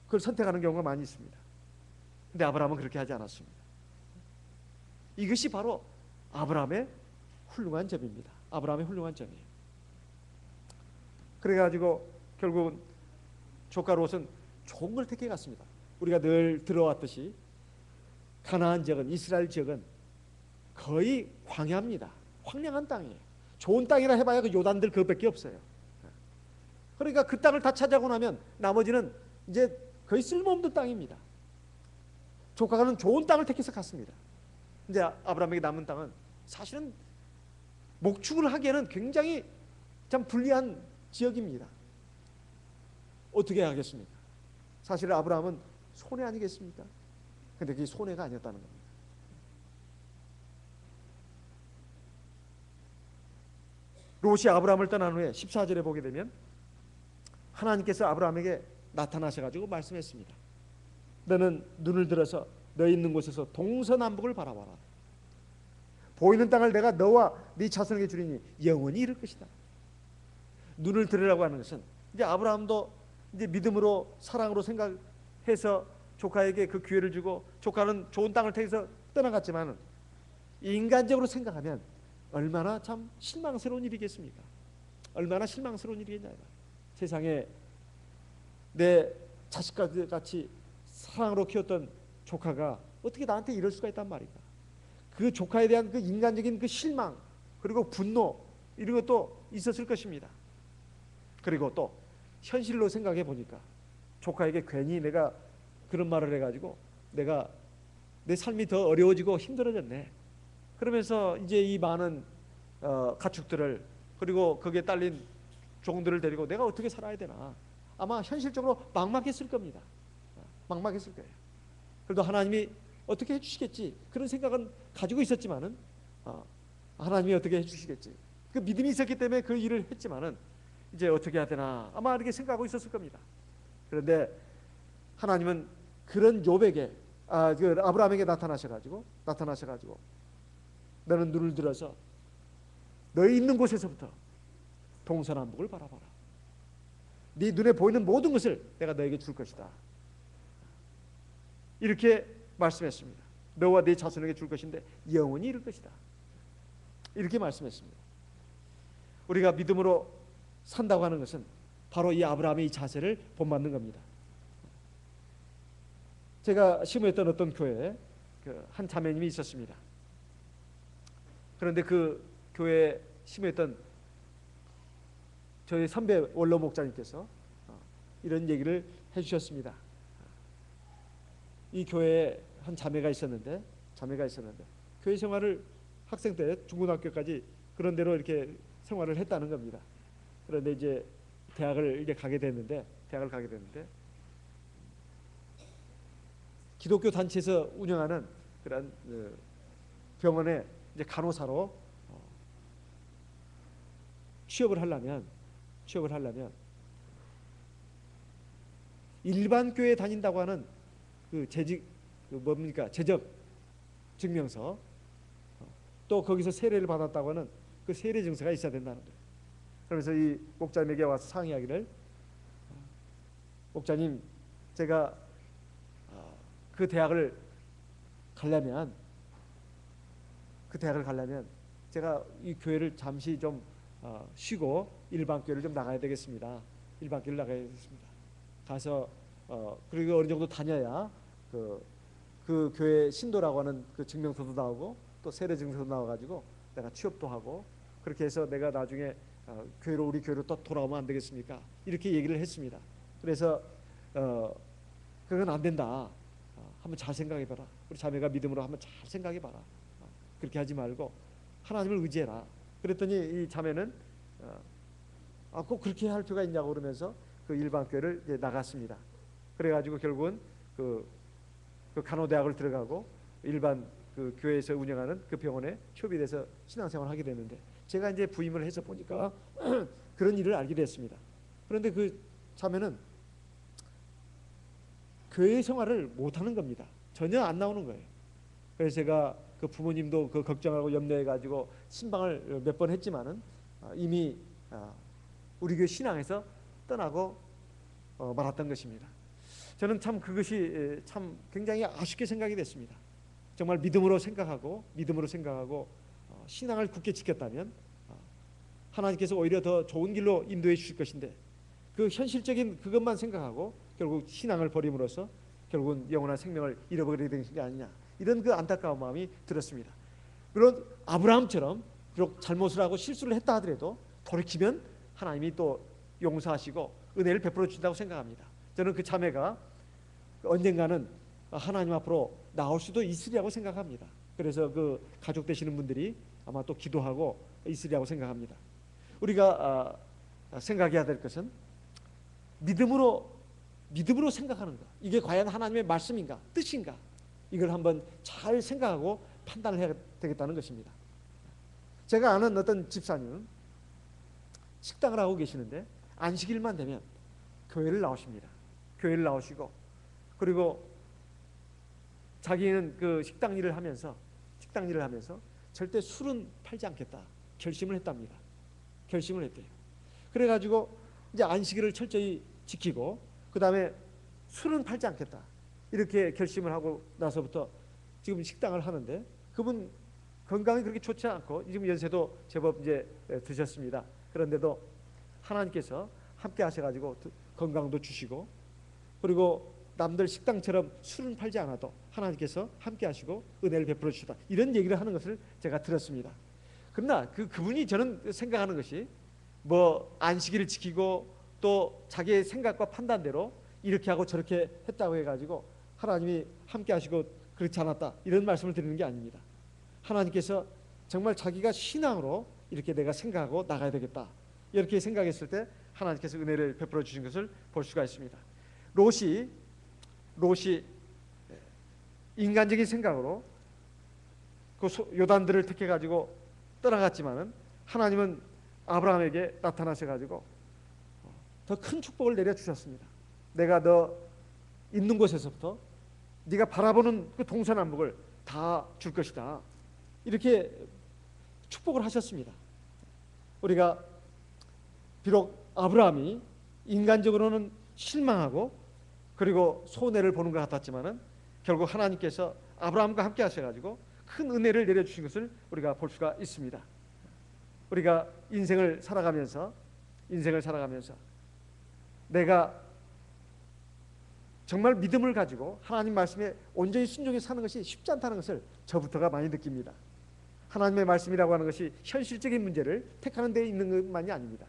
Speaker 1: 그걸 선택하는 경우가 많이 있습니다. 근데 아브라함은 그렇게 하지 않았습니다. 이것이 바로 아브라함의 훌륭한 점입니다. 아브라함의 훌륭한 점이에요. 그래가지고 결국은 조카 롯은 좋은 걸 택해 갔습니다. 우리가 늘 들어왔듯이 가나안 지역은, 이스라엘 지역은 거의 광야입니다. 황량한 땅이에요. 좋은 땅이라 해봐야 그 요단들 그것밖에 없어요. 그러니까 그 땅을 다 차지하고 나면 나머지는 이제 거의 쓸모없는 땅입니다. 조카는 좋은 땅을 택해서 갔습니다. 이제 아브라함에게 남은 땅은 사실은 목축을 하기에는 굉장히 참 불리한 지역입니다. 어떻게 하겠습니까? 사실 아브라함은 손해 아니겠습니까? 근데 그게 손해가 아니었다는 겁니다. 롯이 아브라함을 떠난 후에 14절에 보게 되면 하나님께서 아브라함에게 나타나셔가지고 말씀했습니다. 너는 눈을 들어서 너 있는 곳에서 동서남북을 바라봐라. 보이는 땅을 내가 너와 네 자손에게 주리니 영원히 이룰 것이다. 눈을 들으라고 하는 것은 이제 아브라함도 이제 믿음으로 사랑으로 생각해서 조카에게 그 기회를 주고 조카는 좋은 땅을 택해서 떠나갔지만 인간적으로 생각하면 얼마나 참 실망스러운 일이겠습니까? 얼마나 실망스러운 일이겠냐. 세상에 내 자식과 같이 사랑으로 키웠던 조카가 어떻게 나한테 이럴 수가 있단 말인가. 그 조카에 대한 그 인간적인 그 실망 그리고 분노 이런 것도 있었을 것입니다. 그리고 또 현실로 생각해 보니까 조카에게 괜히 내가 그런 말을 해가지고 내가 내 삶이 더 어려워지고 힘들어졌네. 그러면서 이제 이 많은 가축들을 그리고 거기에 딸린 종들을 데리고 내가 어떻게 살아야 되나. 아마 현실적으로 막막했을 겁니다. 막막했을 거예요. 그래도 하나님이 어떻게 해주시겠지 그런 생각은 가지고 있었지만은 하나님이 어떻게 해주시겠지 그 믿음이 있었기 때문에 그 일을 했지만은 이제 어떻게 해야 되나 아마 이렇게 생각하고 있었을 겁니다. 그런데 하나님은 그런 욥에게 그 아브라함에게 나타나셔가지고 너는 눈을 들어서 너희 있는 곳에서부터 동서남북을 바라봐라. 네 눈에 보이는 모든 것을 내가 너에게 줄 것이다. 이렇게 말씀했습니다. 너와 네 자손에게 줄 것인데 영원히 이룰 것이다. 이렇게 말씀했습니다. 우리가 믿음으로 산다고 하는 것은 바로 이 아브라함의 이 자세를 본받는 겁니다. 제가 심부했던 어떤 교회에 한 자매님이 있었습니다. 그런데 그 교회에 심부했던 저희 선배 원로 목자님께서 이런 얘기를 해주셨습니다. 이 교회에 한 자매가 있었는데 교회 생활을 학생 때 중고등학교까지 그런 대로 이렇게 생활을 했다는 겁니다. 그런데 이제 대학을 가게 됐는데 기독교 단체에서 운영하는 그런 병원에 이제 간호사로 취업을 하려면 일반 교회에 다닌다고 하는 그 재적 증명서, 또 거기서 세례를 받았다고 하는 그 세례 증서가 있어야 된다는 거예요. 그래서 이 목자님에게 와서 상의하기를, 목자님, 제가 그 대학을 가려면 제가 이 교회를 잠시 좀 쉬고 일반 교회를 좀 나가야 되겠습니다. 일반 교회를 나가야 되겠습니다. 가서 그리고 어느 정도 다녀야 그 교회 신도라고 하는 그 증명서도 나오고 또 세례 증서도 나와가지고 내가 취업도 하고 그렇게 해서 내가 나중에 우리 교회로 또 돌아오면 안 되겠습니까? 이렇게 얘기를 했습니다. 그래서 그건 안 된다. 한번 잘 생각해봐라. 우리 자매가 믿음으로 한번 잘 생각해봐라. 그렇게 하지 말고 하나님을 의지해라. 그랬더니 이 자매는 꼭 그렇게 할 필요가 있냐고 그러면서 그 일반 교회를 이제 나갔습니다. 그래가지고 결국은 그 간호대학을 들어가고 일반 그 교회에서 운영하는 그 병원에 취업이 돼서 신앙생활을 하게 됐는데, 제가 이제 부임을 해서 보니까 그런 일을 알게 됐습니다. 그런데 그 자매는 교회 생활을 못하는 겁니다. 전혀 안 나오는 거예요. 그래서 제가 그 부모님도 그 걱정하고 염려해가지고 신방을 몇 번 했지만은 이미 우리 교회 신앙에서 떠나고 말았던 것입니다. 저는 참 그것이 참 굉장히 아쉽게 생각이 됐습니다. 정말 믿음으로 생각하고 신앙을 굳게 지켰다면 하나님께서 오히려 더 좋은 길로 인도해 주실 것인데, 그 현실적인 그것만 생각하고 결국 신앙을 버림으로써 결국은 영원한 생명을 잃어버리게 된 게 아니냐, 이런 그 안타까운 마음이 들었습니다. 물론 아브라함처럼 비록 잘못을 하고 실수를 했다 하더라도 돌이키면 하나님이 또 용서하시고 은혜를 베풀어 주신다고 생각합니다. 저는 그 자매가 언젠가는 하나님 앞으로 나올 수도 있으리라고 생각합니다. 그래서 그 가족 되시는 분들이 아마 또 기도하고 있으리라고 생각합니다. 우리가 생각해야 될 것은 믿음으로 생각하는 것. 이게 과연 하나님의 말씀인가, 뜻인가, 이걸 한번 잘 생각하고 판단을 해야 되겠다는 것입니다. 제가 아는 어떤 집사님은 식당을 하고 계시는데 안식일만 되면 교회를 나오십니다. 교회를 나오시고, 그리고 자기는 그 식당 일을 하면서 절대 술은 팔지 않겠다 결심을 했답니다. 결심을 했대요. 그래가지고 이제 안식일을 철저히 지키고 그 다음에 술은 팔지 않겠다 이렇게 결심을 하고 나서부터 지금 식당을 하는데, 그분 건강이 그렇게 좋지 않고 지금 연세도 제법 이제 드셨습니다. 그런데도 하나님께서 함께 하셔가지고 건강도 주시고, 그리고 남들 식당처럼 술은 팔지 않아도 하나님께서 함께 하시고 은혜를 베풀어 주시다, 이런 얘기를 하는 것을 제가 들었습니다. 그러나 그분이 저는 생각하는 것이 뭐 안식일을 지키고 또 자기의 생각과 판단대로 이렇게 하고 저렇게 했다고 해가지고 하나님이 함께 하시고 그렇지 않았다, 이런 말씀을 드리는 게 아닙니다. 하나님께서 정말 자기가 신앙으로 이렇게 내가 생각하고 나가야 되겠다, 이렇게 생각했을 때 하나님께서 은혜를 베풀어 주신 것을 볼 수가 있습니다. 롯이 인간적인 생각으로 그 요단들을 택해 가지고 떠나갔지만은 하나님은 아브라함에게 나타나셔 가지고 더 큰 축복을 내려 주셨습니다. 내가 너 있는 곳에서부터 네가 바라보는 그 동서남북을 다 줄 것이다, 이렇게 축복을 하셨습니다. 우리가 비록 아브라함이 인간적으로는 실망하고 그리고 손해를 보는 것 같았지만은 결국 하나님께서 아브라함과 함께 하셔가지고 큰 은혜를 내려주신 것을 우리가 볼 수가 있습니다. 우리가 인생을 살아가면서 내가 정말 믿음을 가지고 하나님 말씀에 온전히 순종해서 사는 것이 쉽지 않다는 것을 저부터가 많이 느낍니다. 하나님의 말씀이라고 하는 것이 현실적인 문제를 택하는 데 있는 것만이 아닙니다.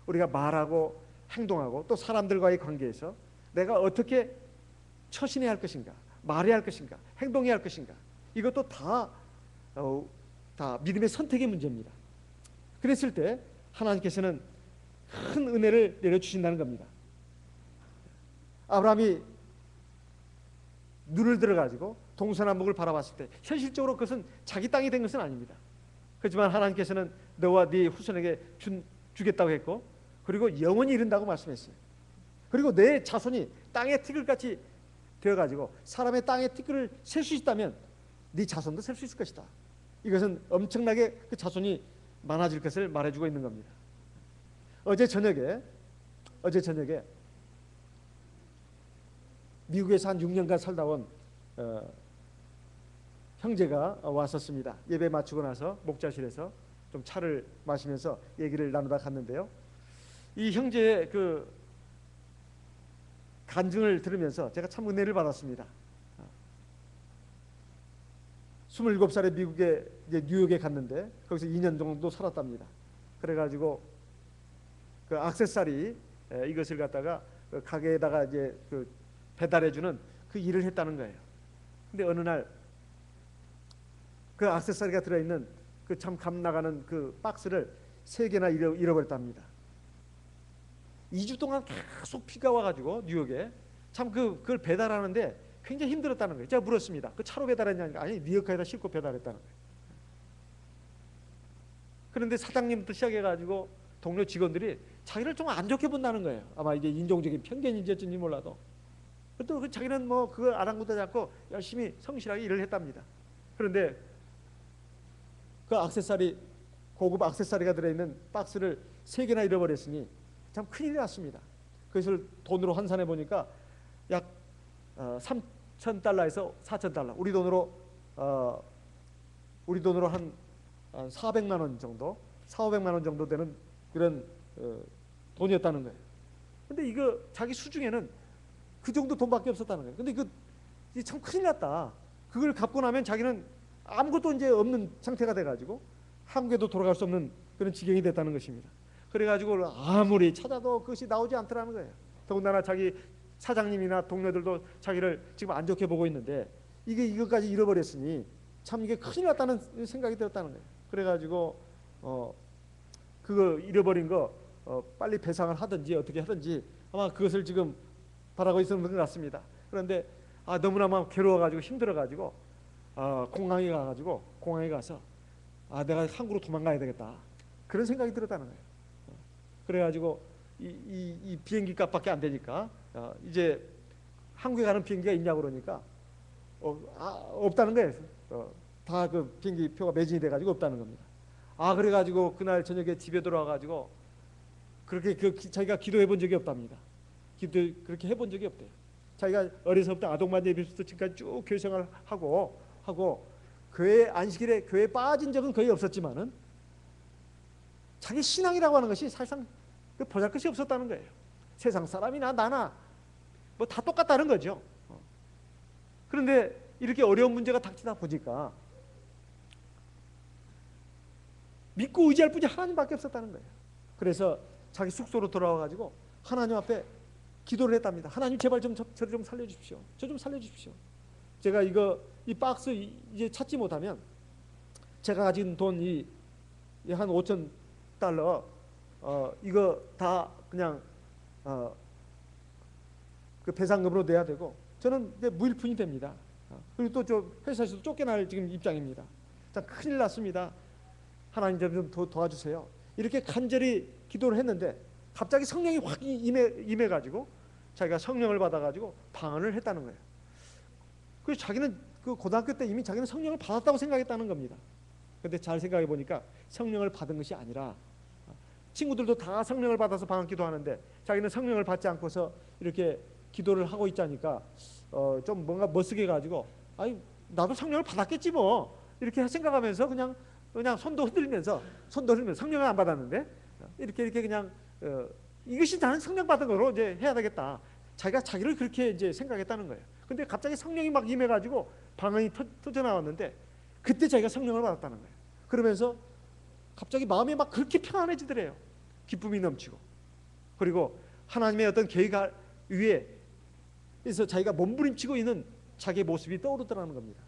Speaker 1: 우리가 말하고 행동하고 또 사람들과의 관계에서 내가 어떻게 처신해야 할 것인가, 말해야 할 것인가, 행동해야 할 것인가, 이것도 다 믿음의 선택의 문제입니다. 그랬을 때 하나님께서는 큰 은혜를 내려주신다는 겁니다. 아브라함이 눈을 들어가지고 동서남북을 바라봤을 때 현실적으로 그것은 자기 땅이 된 것은 아닙니다. 그렇지만 하나님께서는 너와 네 후손에게 주겠다고 했고, 그리고 영원히 이른다고 말씀했어요. 그리고 내 자손이 땅의 티끌같이 되어가지고 사람의 땅의 티끌을 셀 수 있다면 네 자손도 셀 수 있을 것이다. 이것은 엄청나게 그 자손이 많아질 것을 말해주고 있는 겁니다. 어제 저녁에 미국에서 한 6년간 살다 온 형제가 왔었습니다. 예배 마치고 나서 목자실에서 좀 차를 마시면서 얘기를 나누다 갔는데요. 이 형제의 그 간증을 들으면서 제가 참 은혜를 받았습니다. 27살에 미국에 이제 뉴욕에 갔는데 거기서 2년 정도 살았답니다. 그래가지고 그 액세서리 이것을 갖다가 그 가게에다가 이제 그 배달해주는 그 일을 했다는 거예요. 근데 어느 날 그 액세서리가 들어있는 그 참 감 나가는 그 박스를 3개나 잃어버렸답니다. 2주 동안 계속 비가 와가지고 뉴욕에 참 그걸 배달하는데 굉장히 힘들었다는 거예요. 제가 물었습니다. 그 차로 배달했냐니까 아니 리어카에다 싣고 배달했다는 거예요. 그런데 사장님부터 시작해가지고 동료 직원들이 자기를 좀 안 좋게 본다는 거예요. 아마 이게 인종적인 편견인지 어쩐지 몰라도. 또 자기는 뭐 그걸 아랑곳하지 않고 열심히 성실하게 일을 했답니다. 그런데 그 액세서리, 고급 액세서리가 들어있는 박스를 3개나 잃어버렸으니 참 큰일이 났습니다. 그것을 돈으로 환산해 보니까 약 $3,000에서 $4,000, 우리 돈으로 한 400만 원 정도, 400~500만 원 정도 되는 그런 돈이었다는 거예요. 근데 이거 자기 수중에는 그 정도 돈밖에 없었다는 거예요. 근데 이거 참 큰일 났다. 그걸 갚고 나면 자기는 아무것도 이제 없는 상태가 돼가지고 한국에도 돌아갈 수 없는 그런 지경이 됐다는 것입니다. 그래가지고 아무리 찾아도 그것이 나오지 않더라는 거예요. 더군다나 자기 사장님이나 동료들도 자기를 지금 안 좋게 보고 있는데 이것까지 잃어버렸으니 참 이게 큰일 났다는 생각이 들었다는 거예요. 그래가지고 그거 잃어버린 거 빨리 배상을 하든지 어떻게 하든지 아마 그것을 지금 바라고 있었는 것 같습니다. 그런데 너무나 괴로워가지고 힘들어가지고 공항에 가서 내가 한국으로 도망가야 되겠다 그런 생각이 들었다는 거예요. 그래가지고 이 비행기 값밖에 안 되니까 이제 한국에 가는 비행기가 있냐고 그러니까 없다는 거예요. 다 그 비행기 표가 매진이 돼가지고 없다는 겁니다. 그래가지고 그날 저녁에 집에 돌아와가지고 그렇게 자기가 기도해 본 적이 없답니다. 그렇게 해본 적이 없대요. 자기가 어려서부터 아동반 예비부터 지금까지 쭉 교회 생활을 하고 교회 안식일에 교회에 빠진 적은 거의 없었지만은 자기 신앙이라고 하는 것이 사실상 보잘것이 없었다는 거예요. 세상 사람이나 나나 뭐 다 똑같다는 거죠. 그런데 이렇게 어려운 문제가 닥치다 보니까 믿고 의지할 분이 하나님밖에 없었다는 거예요. 그래서 자기 숙소로 돌아와가지고 하나님 앞에 기도를 했답니다. 하나님 제발 저를 좀 살려주십시오. 저 좀 살려주십시오. 제가 이 박스 이제 찾지 못하면 제가 가진 돈이 한 $5,000 이거 다 그냥 그 배상금으로 내야 되고 저는 이제 무일푼이 됩니다. 그리고 또 저 회사에서도 쫓겨날 지금 입장입니다. 자, 큰일 났습니다. 하나님 좀 도와주세요. 이렇게 간절히 기도를 했는데 갑자기 성령이 확 임해가지고 자기가 성령을 받아가지고 방언을 했다는 거예요. 그래서 자기는 그 고등학교 때 이미 자기는 성령을 받았다고 생각했다는 겁니다. 그런데 잘 생각해 보니까 성령을 받은 것이 아니라
Speaker 2: 친구들도 다 성령을 받아서 방언 기도하는데 자기는 성령을 받지 않고서 이렇게 기도를 하고 있자니까 좀 뭔가 멋쓰게 가지고 아니 나도 성령을 받았겠지 뭐 이렇게 생각하면서 그냥 손도 흔들면서 성령을 안 받았는데 이렇게 그냥 이것이 나는 성령 받은 거로 이제 해야 되겠다. 자기가 자기를 그렇게 이제 생각했다는 거예요. 근데 갑자기 성령이 막 임해가지고 방언이 터져 나왔는데 그때 자기가 성령을 받았다는 거예요. 그러면서 갑자기 마음이 막 그렇게 평안해지더래요. 기쁨이 넘치고 그리고 하나님의 어떤 계획 위에서 자기가 몸부림치고 있는 자기의 모습이 떠오르더라는 겁니다.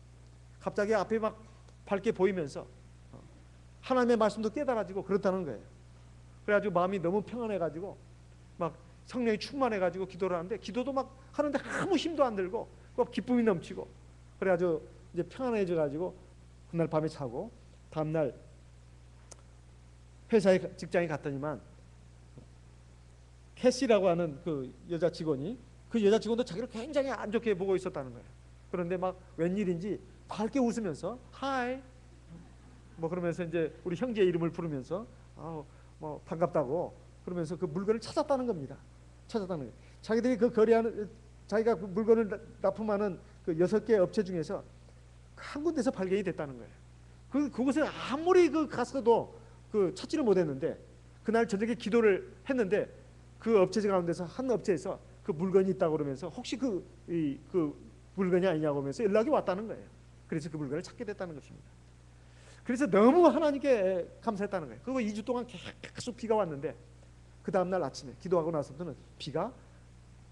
Speaker 2: 갑자기 앞에 막 밝게 보이면서 하나님의 말씀도 깨달아지고 그렇다는 거예요. 그래가지고 마음이 너무 평안해가지고 막 성령이 충만해가지고 기도를 하는데 기도도 막 하는데 아무 힘도 안 들고 막 기쁨이 넘치고 그래가지고 이제 평안해져가지고 그날 밤에 자고 다음날 회사에 직장에 갔더니만 캐시라고 하는 그 여자 직원이 그 여자 직원도 자기를 굉장히 안 좋게 보고 있었다는 거예요. 그런데 막 웬일인지 밝게 웃으면서 하이 뭐 그러면서 이제 우리 형제의 이름을 부르면서 뭐 반갑다고 그러면서 그 물건을 찾았다는 겁니다. 찾았다는 거예요. 자기들이 그 거래하는 자기가 그 물건을 납품하는 그 6개 업체 중에서 한 군데서 발견이 됐다는 거예요. 그곳에 아무리 그 갔어도 그 찾지를 못했는데 그날 저녁에 기도를 했는데 그 업체 가운데서 한 업체에서 그 물건이 있다고 그러면서 혹시 그 물건이 아니냐고 하면서 연락이 왔다는 거예요. 그래서 그 물건을 찾게 됐다는 것입니다. 그래서 너무 하나님께 감사했다는 거예요. 그리고 2주 동안 계속 비가 왔는데 그 다음날 아침에 기도하고 나서부터는 비가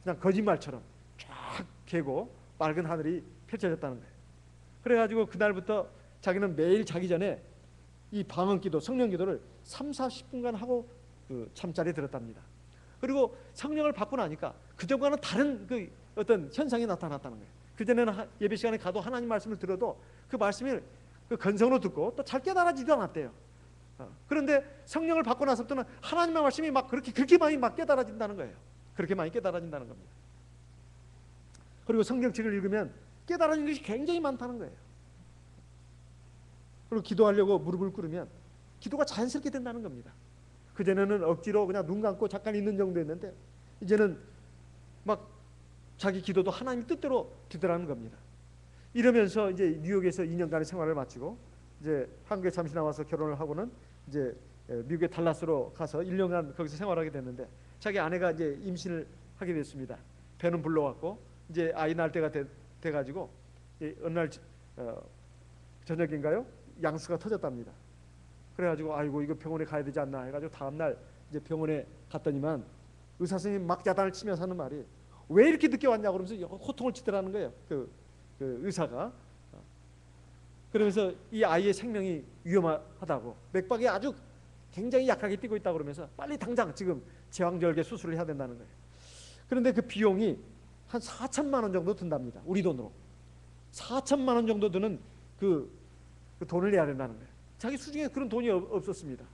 Speaker 2: 그냥 거짓말처럼 쫙 개고 맑은 하늘이 펼쳐졌다는 거예요. 그래가지고 그날부터 자기는 매일 자기 전에 이 방언 기도, 성령 기도를 30-40분간 하고 그 잠자리에 들었답니다. 그리고 성령을 받고 나니까 그전과는 다른 그 어떤 현상이 나타났다는 거예요. 그전에는 예배 시간에 가도 하나님 말씀을 들어도 그 말씀을 그 건성으로 듣고 또 잘 깨달아지도 않았대요. 그런데 성령을 받고 나서부터는 하나님의 말씀이 막 그렇게 많이 막 깨달아진다는 거예요. 그렇게 많이 깨달아진다는 겁니다. 그리고 성경책을 읽으면 깨달아지는 것이 굉장히 많다는 거예요. 그리고 기도하려고 무릎을 꿇으면 기도가 자연스럽게 된다는 겁니다. 그전에는 억지로 그냥 눈 감고 잠깐 있는 정도였는데 이제는 막 자기 기도도 하나님 뜻대로 되더라는 겁니다. 이러면서 이제 뉴욕에서 2년간의 생활을 마치고 이제 한국에 잠시 나와서 결혼을 하고는 이제 미국의 달라스로 가서 1년간 거기서 생활하게 됐는데 자기 아내가 이제 임신을 하게 됐습니다. 배는 불러왔고 이제 아이 낳을 때가 돼가지고 어느 날 저녁인가요? 양수가 터졌답니다. 그래가지고 아이고 이거 병원에 가야 되지 않나 해가지고 다음날 이제 병원에 갔더니만 의사 선생님이 막 야단을 치면서 하는 말이 왜 이렇게 늦게 왔냐고 그러면서 호통을 치더라는 거예요. 그 의사가. 그러면서 이 아이의 생명이 위험하다고 맥박이 아주 굉장히 약하게 뛰고 있다고 그러면서 빨리 당장 지금 제왕절개 수술을 해야 된다는 거예요. 그런데 그 비용이 한 4천만 원 정도 든답니다. 우리 돈으로 4천만 원 정도 드는 그 돈을 내야 된다는 거예요. 자기 수중에 그런 돈이 없었습니다.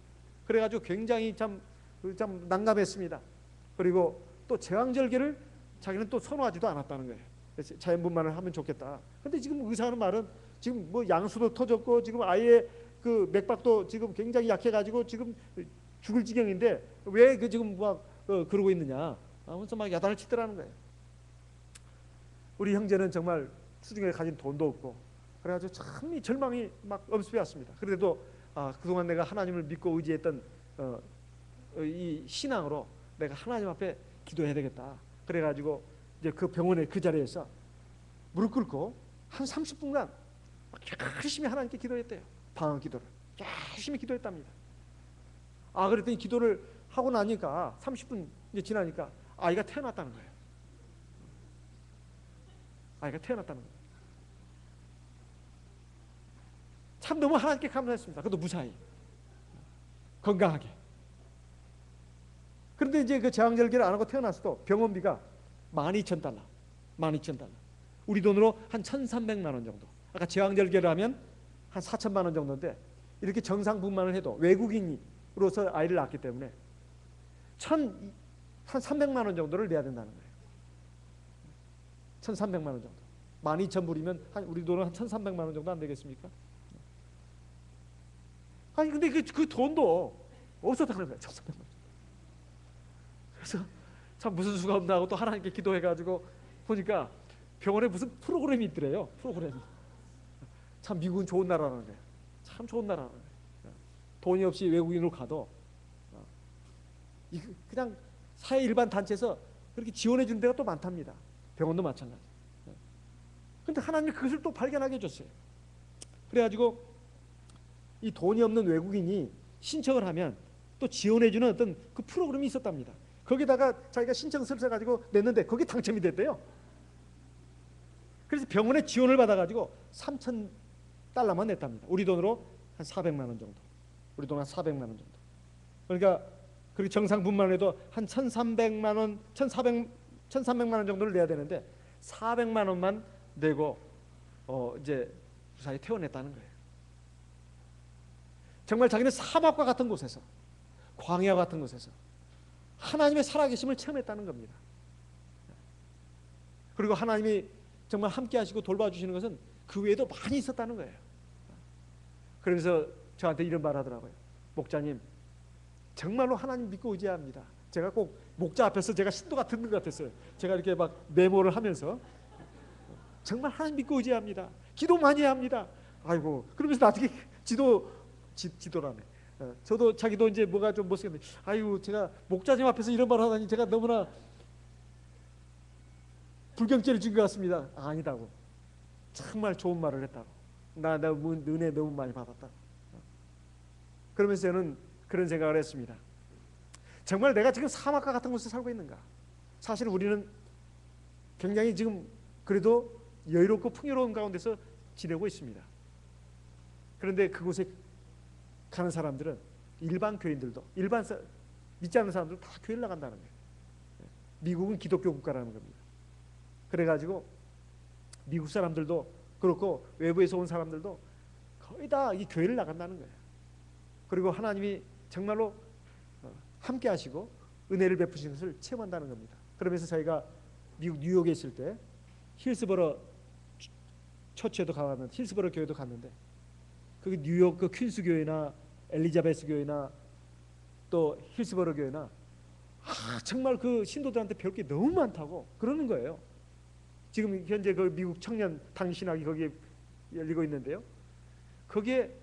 Speaker 2: 그래가지고 굉장히 참 난감했습니다. 그리고 또 제왕절개를 자기는 또 선호하지도 않았다는 거예요. 그래서 자연분만을 하면 좋겠다. 근데 지금 의사하는 말은 지금 뭐 양수도 터졌고 지금 아이의 그 맥박도 지금 굉장히 약해가지고 지금 죽을 지경인데 왜 그 지금 막 그러고 있느냐 하면서 막 야단을 치더라는 거예요. 우리 형제는 정말 수중에 가진 돈도 없고 그래가지고 참 이 절망이 막 엄습해 왔습니다. 그래도 그동안 내가 하나님을 믿고 의지했던 이 신앙으로 내가 하나님 앞에 기도해야 되겠다. 그래가지고 이제 그 병원의 그 자리에서 무릎 꿇고 한 30분간 열심히 하나님께 기도했대요. 방언 기도를 열심히 기도했답니다. 그랬더니 기도를 하고 나니까 30분 이제 지나니까 아이가 태어났다는 거예요. 아이가 태어났다는 거예요. 참 너무 하나님께 감사했습니다. 그것도 무사히 건강하게. 그런데 이제 그 제왕절개를 안 하고 태어났어도 병원비가 12,000달러. 12,000달러. 우리 돈으로 한 1,300만 원 정도. 아까 제왕절개를 하면 한 4천만 원 정도인데 이렇게 정상분만을 해도 외국인으로서 아이를 낳기 때문에 한 300만 원 정도를 내야 된다는 거예요. 1,300만 원 정도. 12,000불이면 우리 돈은 한 1,300만 원 정도 안 되겠습니까? 아니 근데 그 돈도 없었다는 거예요. 1,300만 원. 그래서 참 무슨 수가 없나 하고 또 하나님께 기도해가지고 보니까 병원에 무슨 프로그램이 있더래요. 프로그램이. 참 미국은 좋은 나라라는 거예요. 참 좋은 나라라는 거예요. 돈이 없이 외국인으로 가도 그냥 사회 일반 단체에서 그렇게 지원해 주는 데가 또 많답니다. 병원도 마찬가지. 그런데 하나님이 그것을 또 발견하게 해줬어요. 그래가지고 이 돈이 없는 외국인이 신청을 하면 또 지원해주는 어떤 그 프로그램이 있었답니다. 거기다가 자기가 신청서를 써가지고 냈는데 거기 당첨이 됐대요. 그래서 병원에 지원을 받아가지고 3,000달러만 냈답니다. 우리 돈으로 한 400만 원 정도. 우리 돈 한 400만 원 정도. 그러니까 그리고 정상분만 해도 한 1,300만 원, 1,300만 원 정도를 내야 되는데 400만 원만 내고 이제 무사히 퇴원했다는 거예요. 정말 자기는 사막과 같은 곳에서, 광야 같은 곳에서 하나님의 살아계심을 체험했다는 겁니다. 그리고 하나님이 정말 함께 하시고 돌봐주시는 것은 그 외에도 많이 있었다는 거예요. 그러면서 저한테 이런 말 하더라고요. 목자님, 정말로 하나님 믿고 의지합니다. 제가 꼭 목자 앞에서 제가 신도가 듣는 것 같았어요. 제가 이렇게 막 메모를 하면서 정말 하나님 믿고 의지합니다. 기도 많이 합니다. 아이고, 그러면서 나중에 지도라네. 저도 자기도 이제 뭐가 좀 못생겼는데, 아이고, 제가 목자님 앞에서 이런 말 하다니 제가 너무나 불경죄를 진 것 같습니다. 아니다고. 정말 좋은 말을 했다고. 나 은혜 너무 많이 받았다고. 그러면서 저는 그런 생각을 했습니다. 정말 내가 지금 사막과 같은 곳에 살고 있는가? 사실 우리는 굉장히 지금 그래도 여유롭고 풍요로운 가운데서 지내고 있습니다. 그런데 그곳에 가는 사람들은 일반 교인들도 믿지 않는 사람들도 다 교회를 나간다는 거예요. 미국은 기독교 국가라는 겁니다. 그래가지고 미국 사람들도 그렇고 외부에서 온 사람들도 거의 다 이 교회를 나간다는 거예요. 그리고 하나님이 정말로 함께 하시고 은혜를 베푸시는 것을 체험한다는 겁니다. 그러면서 저희가 미국 뉴욕에 있을 때 힐스버러 처치에도 가봤는데, 힐스버러 교회도 갔는데, 그 뉴욕 그 퀸스 교회나 엘리자베스 교회나 또 힐스버러 교회나 정말 그 신도들한테 배울 게 너무 많다고 그러는 거예요. 지금 현재 그 미국 청년 당신학이 거기에 열리고 있는데요. 거기에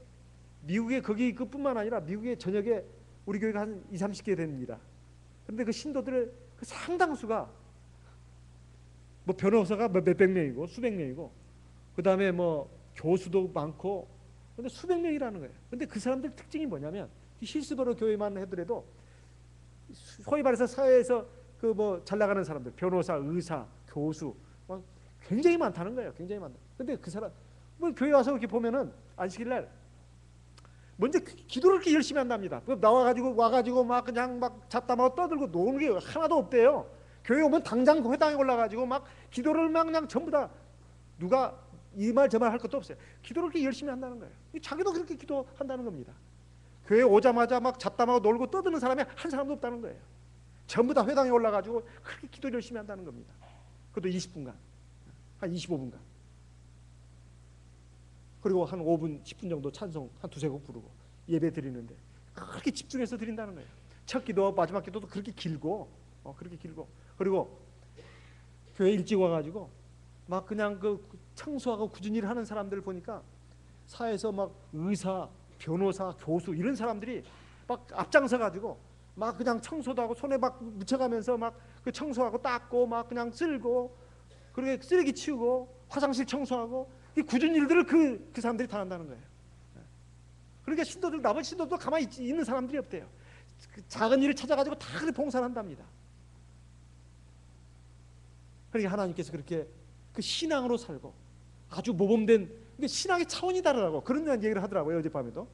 Speaker 2: 미국에 거기 그뿐만 아니라 미국에 전역에 우리 교회가 한 20-30개 됩니다. 그런데 그 신도들의 그 상당수가 뭐 변호사가 몇백 명이고 수백 명이고, 그 다음에 뭐 교수도 많고, 근데 수백 명이라는 거예요. 근데 그 사람들 특징이 뭐냐면, 힐스버러 교회만 해더라도 소위 말해서 사회에서 그 뭐 잘 나가는 사람들, 변호사, 의사, 교수 막 굉장히 많다는 거예요. 굉장히 많다. 근데 그 사람 뭐 교회 와서 이렇게 보면은 안식일날 먼저 기도를 그렇게 열심히 한답니다. 와가지고 막 그냥 막 잡담하고 떠들고 노는 게 하나도 없대요. 교회 오면 당장 그 회당에 올라가지고 막 기도를 막 그냥 전부 다 누가 이 말 저 말 할 것도 없어요. 기도를 그렇게 열심히 한다는 거예요. 자기도 그렇게 기도한다는 겁니다. 교회 오자마자 막 잡담하고 놀고 떠드는 사람이 한 사람도 없다는 거예요. 전부 다 회당에 올라가지고 그렇게 기도를 열심히 한다는 겁니다. 그것도 20분간, 한 25분간. 그리고 한 5분, 10분 정도 찬송 한 두세 곡 부르고 예배 드리는데 그렇게 집중해서 드린다는 거예요. 첫 기도, 마지막 기도도 그렇게 길고, 그리고 교회 일찍 와가지고 막 그냥 그 청소하고 굳은 일을 하는 사람들을 보니까 사회에서 막 의사, 변호사, 교수 이런 사람들이 막 앞장서 가지고 막 그냥 청소도 하고 손에 막 묻혀가면서 막 그 청소하고 닦고 막 그냥 쓸고, 그리고 쓰레기 치우고 화장실 청소하고 이 굳은 일들을 그 사람들이 다 한다는 거예요. 그러니까 나머지 신도들 가만히 있는 사람들이 없대요. 그 작은 일을 찾아가지고 다 그렇게 봉사를 한답니다. 그러니까 하나님께서 그렇게 그 신앙으로 살고 아주 모범된, 근데 신앙의 차원이 다르다고 그런 얘기를 하더라고요. 어젯밤에도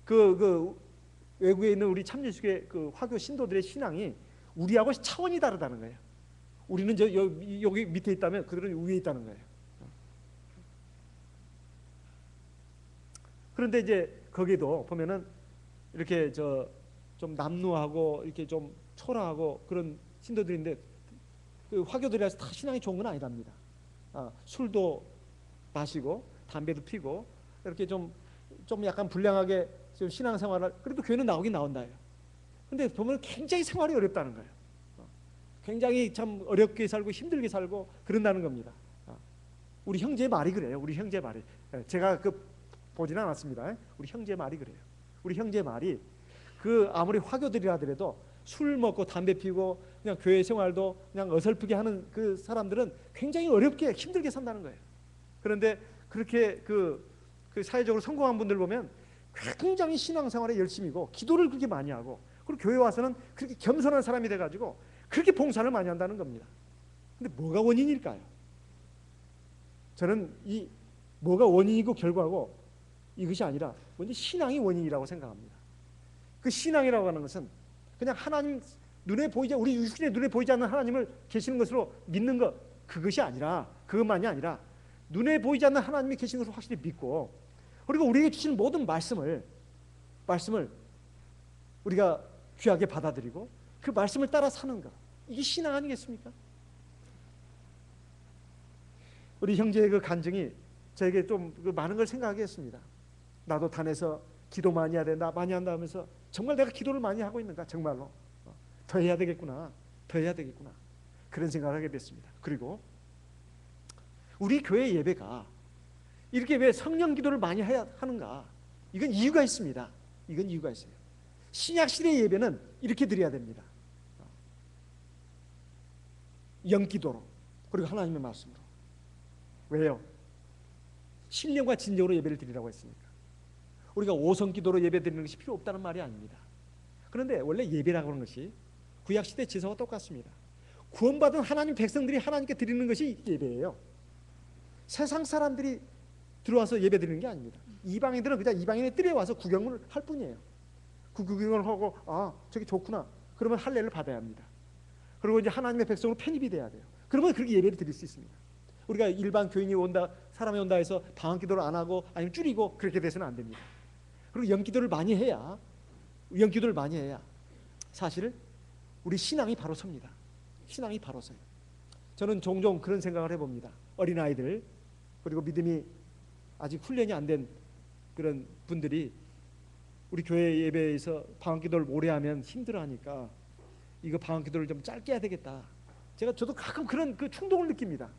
Speaker 2: 그 외국에 있는 우리 참예수교 그 화교 신도들의 신앙이 우리하고 차원이 다르다는 거예요. 우리는 여기 밑에 있다면 그들은 위에 있다는 거예요. 그런데 이제 거기도 보면은 이렇게 좀 남루하고 이렇게 좀 초라하고 그런 신도들인데, 그 화교들이라서 다 신앙이 좋은 건 아니랍니다. 술도 마시고 담배도 피고 이렇게 좀 약간 불량하게 좀 신앙생활을, 그래도 교회는 나오긴 나온다요. 근데 보면 굉장히 생활이 어렵다는 거예요. 굉장히 참 어렵게 살고 힘들게 살고 그런다는 겁니다. 우리 형제 말이 그래요. 우리 형제 말이. 제가 보지는 않았습니다. 우리 형제 말이 그래요. 우리 형제 말이 아무리 화교들이라 하더라도 술 먹고 담배 피우고 그냥 교회 생활도 그냥 어설프게 하는 그 사람들은 굉장히 어렵게 힘들게 산다는 거예요. 그런데 그렇게 그 사회적으로 성공한 분들 보면 굉장히 신앙생활에 열심이고 기도를 그렇게 많이 하고 그리고 교회 와서는 그렇게 겸손한 사람이 돼가지고 그렇게 봉사를 많이 한다는 겁니다. 근데 뭐가 원인일까요? 저는 이 뭐가 원인이고 결과고 이것이 아니라 먼저 신앙이 원인이라고 생각합니다. 그 신앙이라고 하는 것은 그냥 하나님 눈에 보이지 우리 육신의 눈에 보이지 않는 하나님을 계시는 것으로 믿는 것 그것이 아니라 그것만이 아니라 눈에 보이지 않는 하나님이 계시는 것을 확실히 믿고 그리고 우리에게 주시는 모든 말씀을 우리가 귀하게 받아들이고 그 말씀을 따라 사는 것 이게 신앙 아니겠습니까? 우리 형제의 그 간증이 저에게 좀 많은 걸 생각하게 했습니다. 나도 단에서 기도 많이 해야 된다 많이 한다 하면서 정말 내가 기도를 많이 하고 있는가 정말로 더 해야 되겠구나 더 해야 되겠구나 그런 생각을 하게 됐습니다. 그리고 우리 교회 예배가 이렇게 왜 성령 기도를 많이 해야 하는가 이건 이유가 있습니다. 이건 이유가 있어요. 신약시대 예배는 이렇게 드려야 됩니다. 영기도로 그리고 하나님의 말씀으로. 왜요? 신령과 진정으로 예배를 드리라고 했으니까. 우리가 오성기도로 예배 드리는 것이 필요 없다는 말이 아닙니다. 그런데 원래 예배라고 하는 것이 구약시대 제사와 똑같습니다. 구원받은 하나님 백성들이 하나님께 드리는 것이 예배예요. 세상 사람들이 들어와서 예배 드리는 게 아닙니다. 이방인들은 그냥 이방인의 뜰에 와서 구경을 할 뿐이에요. 그 구경을 하고 저기 좋구나 그러면 할례를 받아야 합니다. 그리고 이제 하나님의 백성으로 편입이 돼야 돼요. 그러면 그렇게 예배를 드릴 수 있습니다. 우리가 일반 교인이 온다 사람이 온다 해서 방언기도를 안 하고 아니면 줄이고 그렇게 돼서는 안 됩니다. 그리고 영기도를 많이 해야 사실 우리 신앙이 바로 섭니다. 신앙이 바로 서요. 저는 종종 그런 생각을 해봅니다. 어린아이들 그리고 믿음이 아직 훈련이 안 된 그런 분들이 우리 교회 예배에서 방언기도를 오래 하면 힘들어하니까 이거 방언기도를 좀 짧게 해야 되겠다. 저도 가끔 그런 충동을 느낍니다.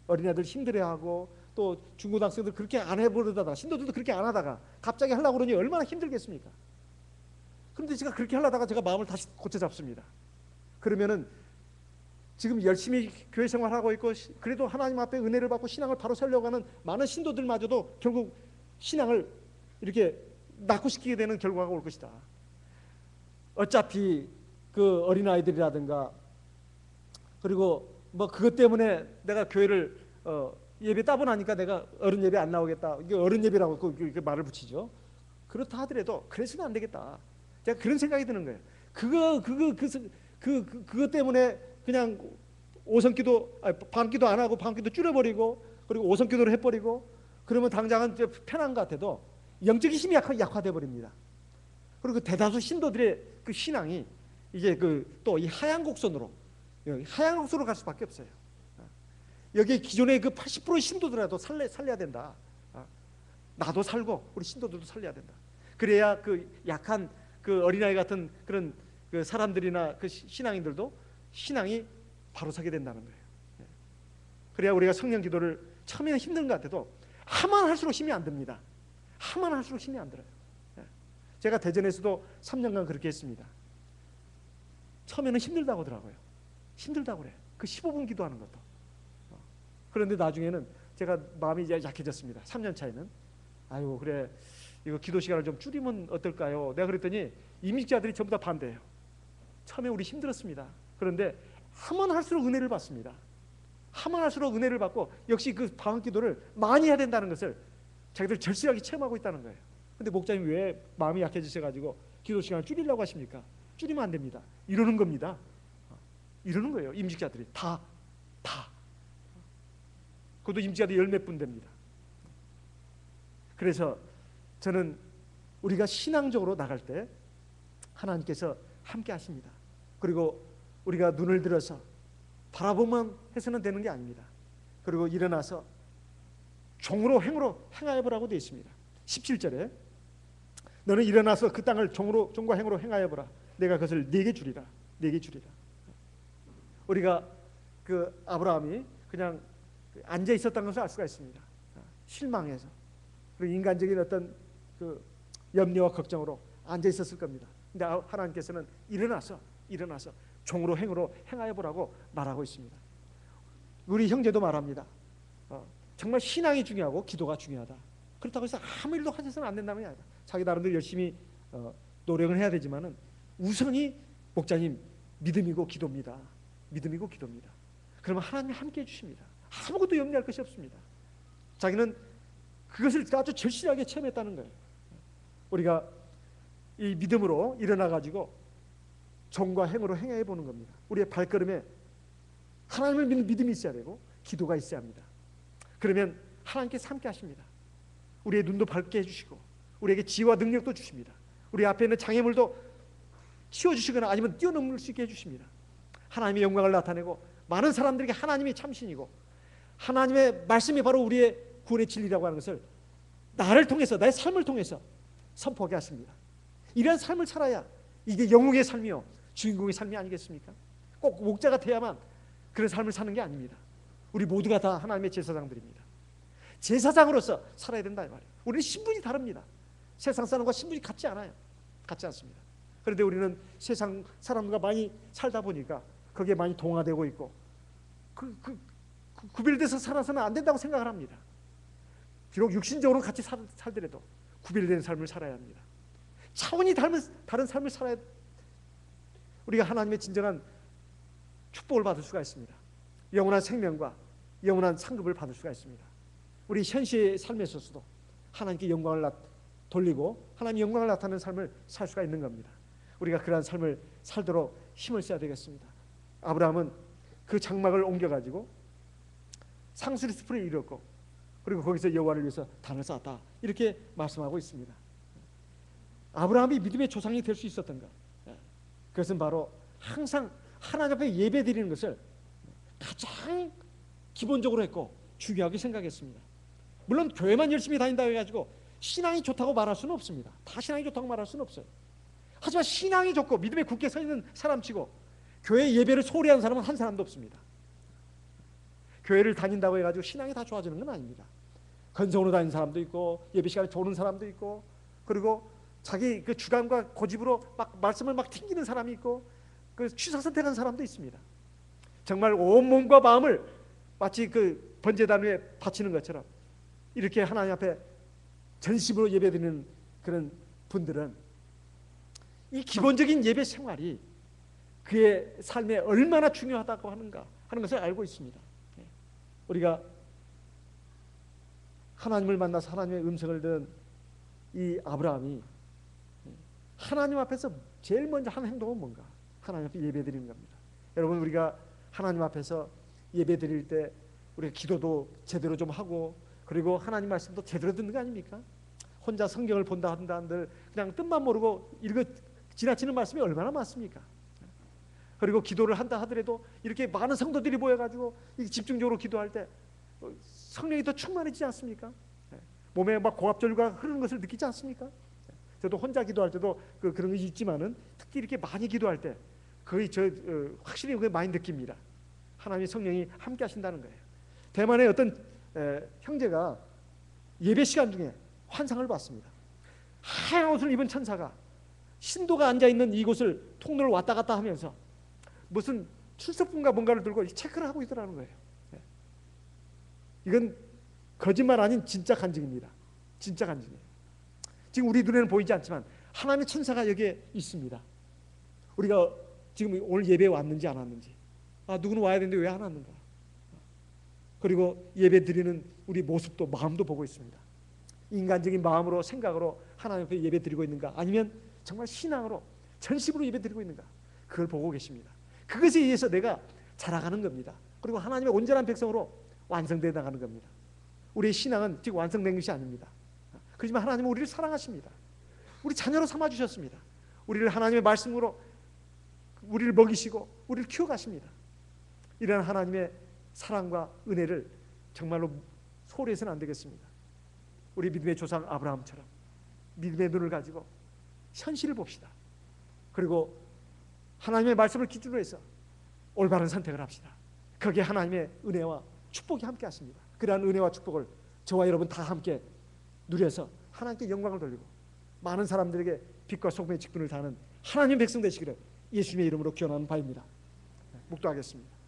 Speaker 2: 어린아이들 힘들어하고 또 중고등학생들 그렇게 안 해보려다가 신도들도 그렇게 안 하다가 갑자기 하려고 그러니 얼마나 힘들겠습니까? 그런데 제가 그렇게 하려다가 제가 마음을 다시 고쳐 잡습니다. 그러면은 지금 열심히 교회 생활하고 있고 그래도 하나님 앞에 은혜를 받고 신앙을 바로 살려고 하는 많은 신도들마저도 결국 신앙을 이렇게 낙후시키게 되는 결과가 올 것이다. 어차피 그 어린아이들이라든가 그리고 뭐 그것 때문에 내가 교회를 예배 따분하니까 내가 어른 예배 안 나오겠다. 이게 어른 예배라고 그 말을 붙이죠. 그렇다 하더라도 그래서는 안 되겠다. 제가 그런 생각이 드는 거예요. 그것 때문에 그냥 오성기도 방기도 안 하고 방기도 줄여버리고 그리고 오성기도를 해버리고 그러면 당장은 편한 것 같아도 영적인 힘이 약화돼 버립니다. 그리고 대다수 신도들의 그 신앙이 이제 또 이 하향 곡선으로 갈 수밖에 없어요. 여기 기존의 그 80%의 신도들이라도 살려야 된다. 나도 살고 우리 신도들도 살려야 된다. 그래야 그 약한 그 어린아이 같은 그런 그 사람들이나 그 신앙인들도 신앙이 바로 서게 된다는 거예요. 그래야 우리가 성령 기도를 처음에는 힘든 것 같아도 하면 할수록 힘이 안 듭니다. 하면 할수록 힘이 안 들어요. 제가 대전에서도 3년간 그렇게 했습니다. 처음에는 힘들다고 하더라고요. 힘들다고 그래요. 그 15분 기도하는 것도. 그런데 나중에는 제가 마음이 이제 약해졌습니다. 3년 차에는 아유 그래 이거 기도 시간을 좀 줄이면 어떨까요? 내가 그랬더니 임직자들이 전부 다 반대해요. 처음에 우리 힘들었습니다. 그런데 하면 할수록 은혜를 받습니다. 하면 할수록 은혜를 받고 역시 그 방언 기도를 많이 해야 된다는 것을 자기들 절실하게 체험하고 있다는 거예요. 근데 목사님 왜 마음이 약해지셔가지고 기도 시간을 줄이려고 하십니까? 줄이면 안 됩니다. 이러는 겁니다. 이러는 거예요. 임직자들이 다. 그것도 임직자들이 열 몇 분 됩니다. 그래서 저는 우리가 신앙적으로 나갈 때 하나님께서 함께 하십니다. 그리고 우리가 눈을 들어서 바라보면 해서는 되는 게 아닙니다. 그리고 일어나서 종으로 행하여 보라고 되어 있습니다. 17절에 너는 일어나서 그 땅을 종과 행으로 행하여 보라. 내가 그것을 네게 주리라. 우리가 그 아브라함이 그냥 앉아 있었던 것을 알 수가 있습니다. 실망해서, 그리고 인간적인 어떤 그 염려와 걱정으로 앉아 있었을 겁니다. 근데 하나님께서는 일어나서 종으로 행으로 행하여 보라고 말하고 있습니다. 우리 형제도 말합니다. 정말 신앙이 중요하고 기도가 중요하다. 그렇다고 해서 아무 일도 하셔서는 안 된다는 게 아니다. 자기 나름대로 열심히 노력을 해야 되지만은 우선이 목자님 믿음이고 기도입니다. 믿음이고 기도입니다. 그러면 하나님이 함께 해주십니다. 아무것도 염려할 것이 없습니다. 자기는 그것을 아주 절실하게 체험했다는 거예요. 우리가 이 믿음으로 일어나 가지고 종과 행으로 행해 보는 겁니다. 우리의 발걸음에 하나님을 믿는 믿음이 있어야 되고 기도가 있어야 합니다. 그러면 하나님께서 함께 하십니다. 우리의 눈도 밝게 해주시고 우리에게 지혜와 능력도 주십니다. 우리 앞에 있는 장애물도 치워주시거나 아니면 뛰어넘을 수 있게 해주십니다. 하나님의 영광을 나타내고 많은 사람들에게 하나님이 참신이고 하나님의 말씀이 바로 우리의 구원의 진리라고 하는 것을 나를 통해서, 나의 삶을 통해서 선포하게 하십니다. 이러한 삶을 살아야 이게 영웅의 삶이요 주인공의 삶이 아니겠습니까? 꼭 목자가 돼야만 그런 삶을 사는 게 아닙니다. 우리 모두가 다 하나님의 제사장들입니다. 제사장으로서 살아야 된다 이 말이에요. 우리는 신분이 다릅니다. 세상 사람과 신분이 같지 않아요. 같지 않습니다. 그런데 우리는 세상 사람과 많이 살다 보니까 거기에 많이 동화되고 있고 구별돼서 살아서는 안 된다고 생각을 합니다. 비록 육신적으로 같이 살더라도 구별된 삶을 살아야 합니다. 차원이 다른 삶을 살아야 우리가 하나님의 진정한 축복을 받을 수가 있습니다. 영원한 생명과 영원한 상급을 받을 수가 있습니다. 우리 현실의 삶에 있어서도 하나님께 영광을 돌리고 하나님의 영광을 나타내는 삶을 살 수가 있는 겁니다. 우리가 그러한 삶을 살도록 힘을 써야 되겠습니다. 아브라함은 그 장막을 옮겨가지고 상수리 숲을 이뤘고 그리고 거기서 여호와를 위해서 단을 쌓았다 이렇게 말씀하고 있습니다. 아브라함이 믿음의 조상이 될 수 있었던가? 그것은 바로 항상 하나님 앞에 예배 드리는 것을 가장 기본적으로 했고 중요하게 생각했습니다. 물론 교회만 열심히 다닌다고 해가지고 신앙이 좋다고 말할 수는 없습니다. 다 신앙이 좋다고 말할 수는 없어요. 하지만 신앙이 좋고 믿음에 굳게 서 있는 사람치고 교회 예배를 소홀히 하는 사람은 한 사람도 없습니다. 교회를 다닌다고 해가지고 신앙이 다 좋아지는 건 아닙니다. 건성으로 다니는 사람도 있고 예배 시간에 조는 사람도 있고 그리고 자기 그 주관과 고집으로 막 말씀을 막 튕기는 사람이 있고 그 취사 선택하는 사람도 있습니다. 정말 온 몸과 마음을 마치 그 번제단 위에 바치는 것처럼 이렇게 하나님 앞에 전심으로 예배드리는 그런 분들은 이 기본적인 예배 생활이 그의 삶에 얼마나 중요하다고 하는가 하는 것을 알고 있습니다. 우리가 하나님을 만나서 하나님의 음성을 듣는 이 아브라함이 하나님 앞에서 제일 먼저 한 행동은 뭔가? 하나님 앞에 예배드리는 겁니다. 여러분 우리가 하나님 앞에서 예배드릴 때 우리가 기도도 제대로 좀 하고 그리고 하나님 말씀도 제대로 듣는 거 아닙니까? 혼자 성경을 본다 한들 그냥 뜻만 모르고 읽어 지나치는 말씀이 얼마나 많습니까? 그리고 기도를 한다 하더라도 이렇게 많은 성도들이 모여가지고 집중적으로 기도할 때 성령이 더 충만해지지 않습니까? 몸에 막 고압절과 흐르는 것을 느끼지 않습니까? 저도 혼자 기도할 때도 그런 것이 있지만은 특히 이렇게 많이 기도할 때 거의 확실히 그게 많이 느낍니다. 하나님의 성령이 함께 하신다는 거예요. 대만의 어떤 형제가 예배 시간 중에 환상을 봤습니다. 하얀 옷을 입은 천사가 신도가 앉아있는 이곳을 통로를 왔다 갔다 하면서 무슨 출석분과 뭔가를 들고 체크를 하고 있더라는 거예요. 이건 거짓말 아닌 진짜 간증입니다. 진짜 간증이에요. 지금 우리 눈에는 보이지 않지만 하나님의 천사가 여기에 있습니다. 우리가 지금 오늘 예배에 왔는지 안 왔는지 누구는 와야 되는데 왜 안 왔는가 그리고 예배 드리는 우리 모습도 마음도 보고 있습니다. 인간적인 마음으로 생각으로 하나님 앞에 예배 드리고 있는가 아니면 정말 신앙으로 전심으로 예배 드리고 있는가 그걸 보고 계십니다. 그것에 의해서 내가 자라가는 겁니다. 그리고 하나님의 온전한 백성으로 완성되어 나가는 겁니다. 우리의 신앙은 지금 완성된 것이 아닙니다. 그렇지만 하나님은 우리를 사랑하십니다. 우리 자녀로 삼아주셨습니다. 우리를 하나님의 말씀으로 우리를 먹이시고 우리를 키워가십니다. 이런 하나님의 사랑과 은혜를 정말로 소홀히 해서는 안 되겠습니다. 우리 믿음의 조상 아브라함처럼 믿음의 눈을 가지고 현실을 봅시다. 그리고 하나님의 말씀을 기준으로 해서 올바른 선택을 합시다. 거기에 하나님의 은혜와 축복이 함께 하십니다. 그러한 은혜와 축복을 저와 여러분 다 함께 누려서 하나님께 영광을 돌리고 많은 사람들에게 빛과 소금의 직분을 다하는 하나님의 백성 되시기를 예수님의 이름으로 기원하는 바입니다. 묵도하겠습니다.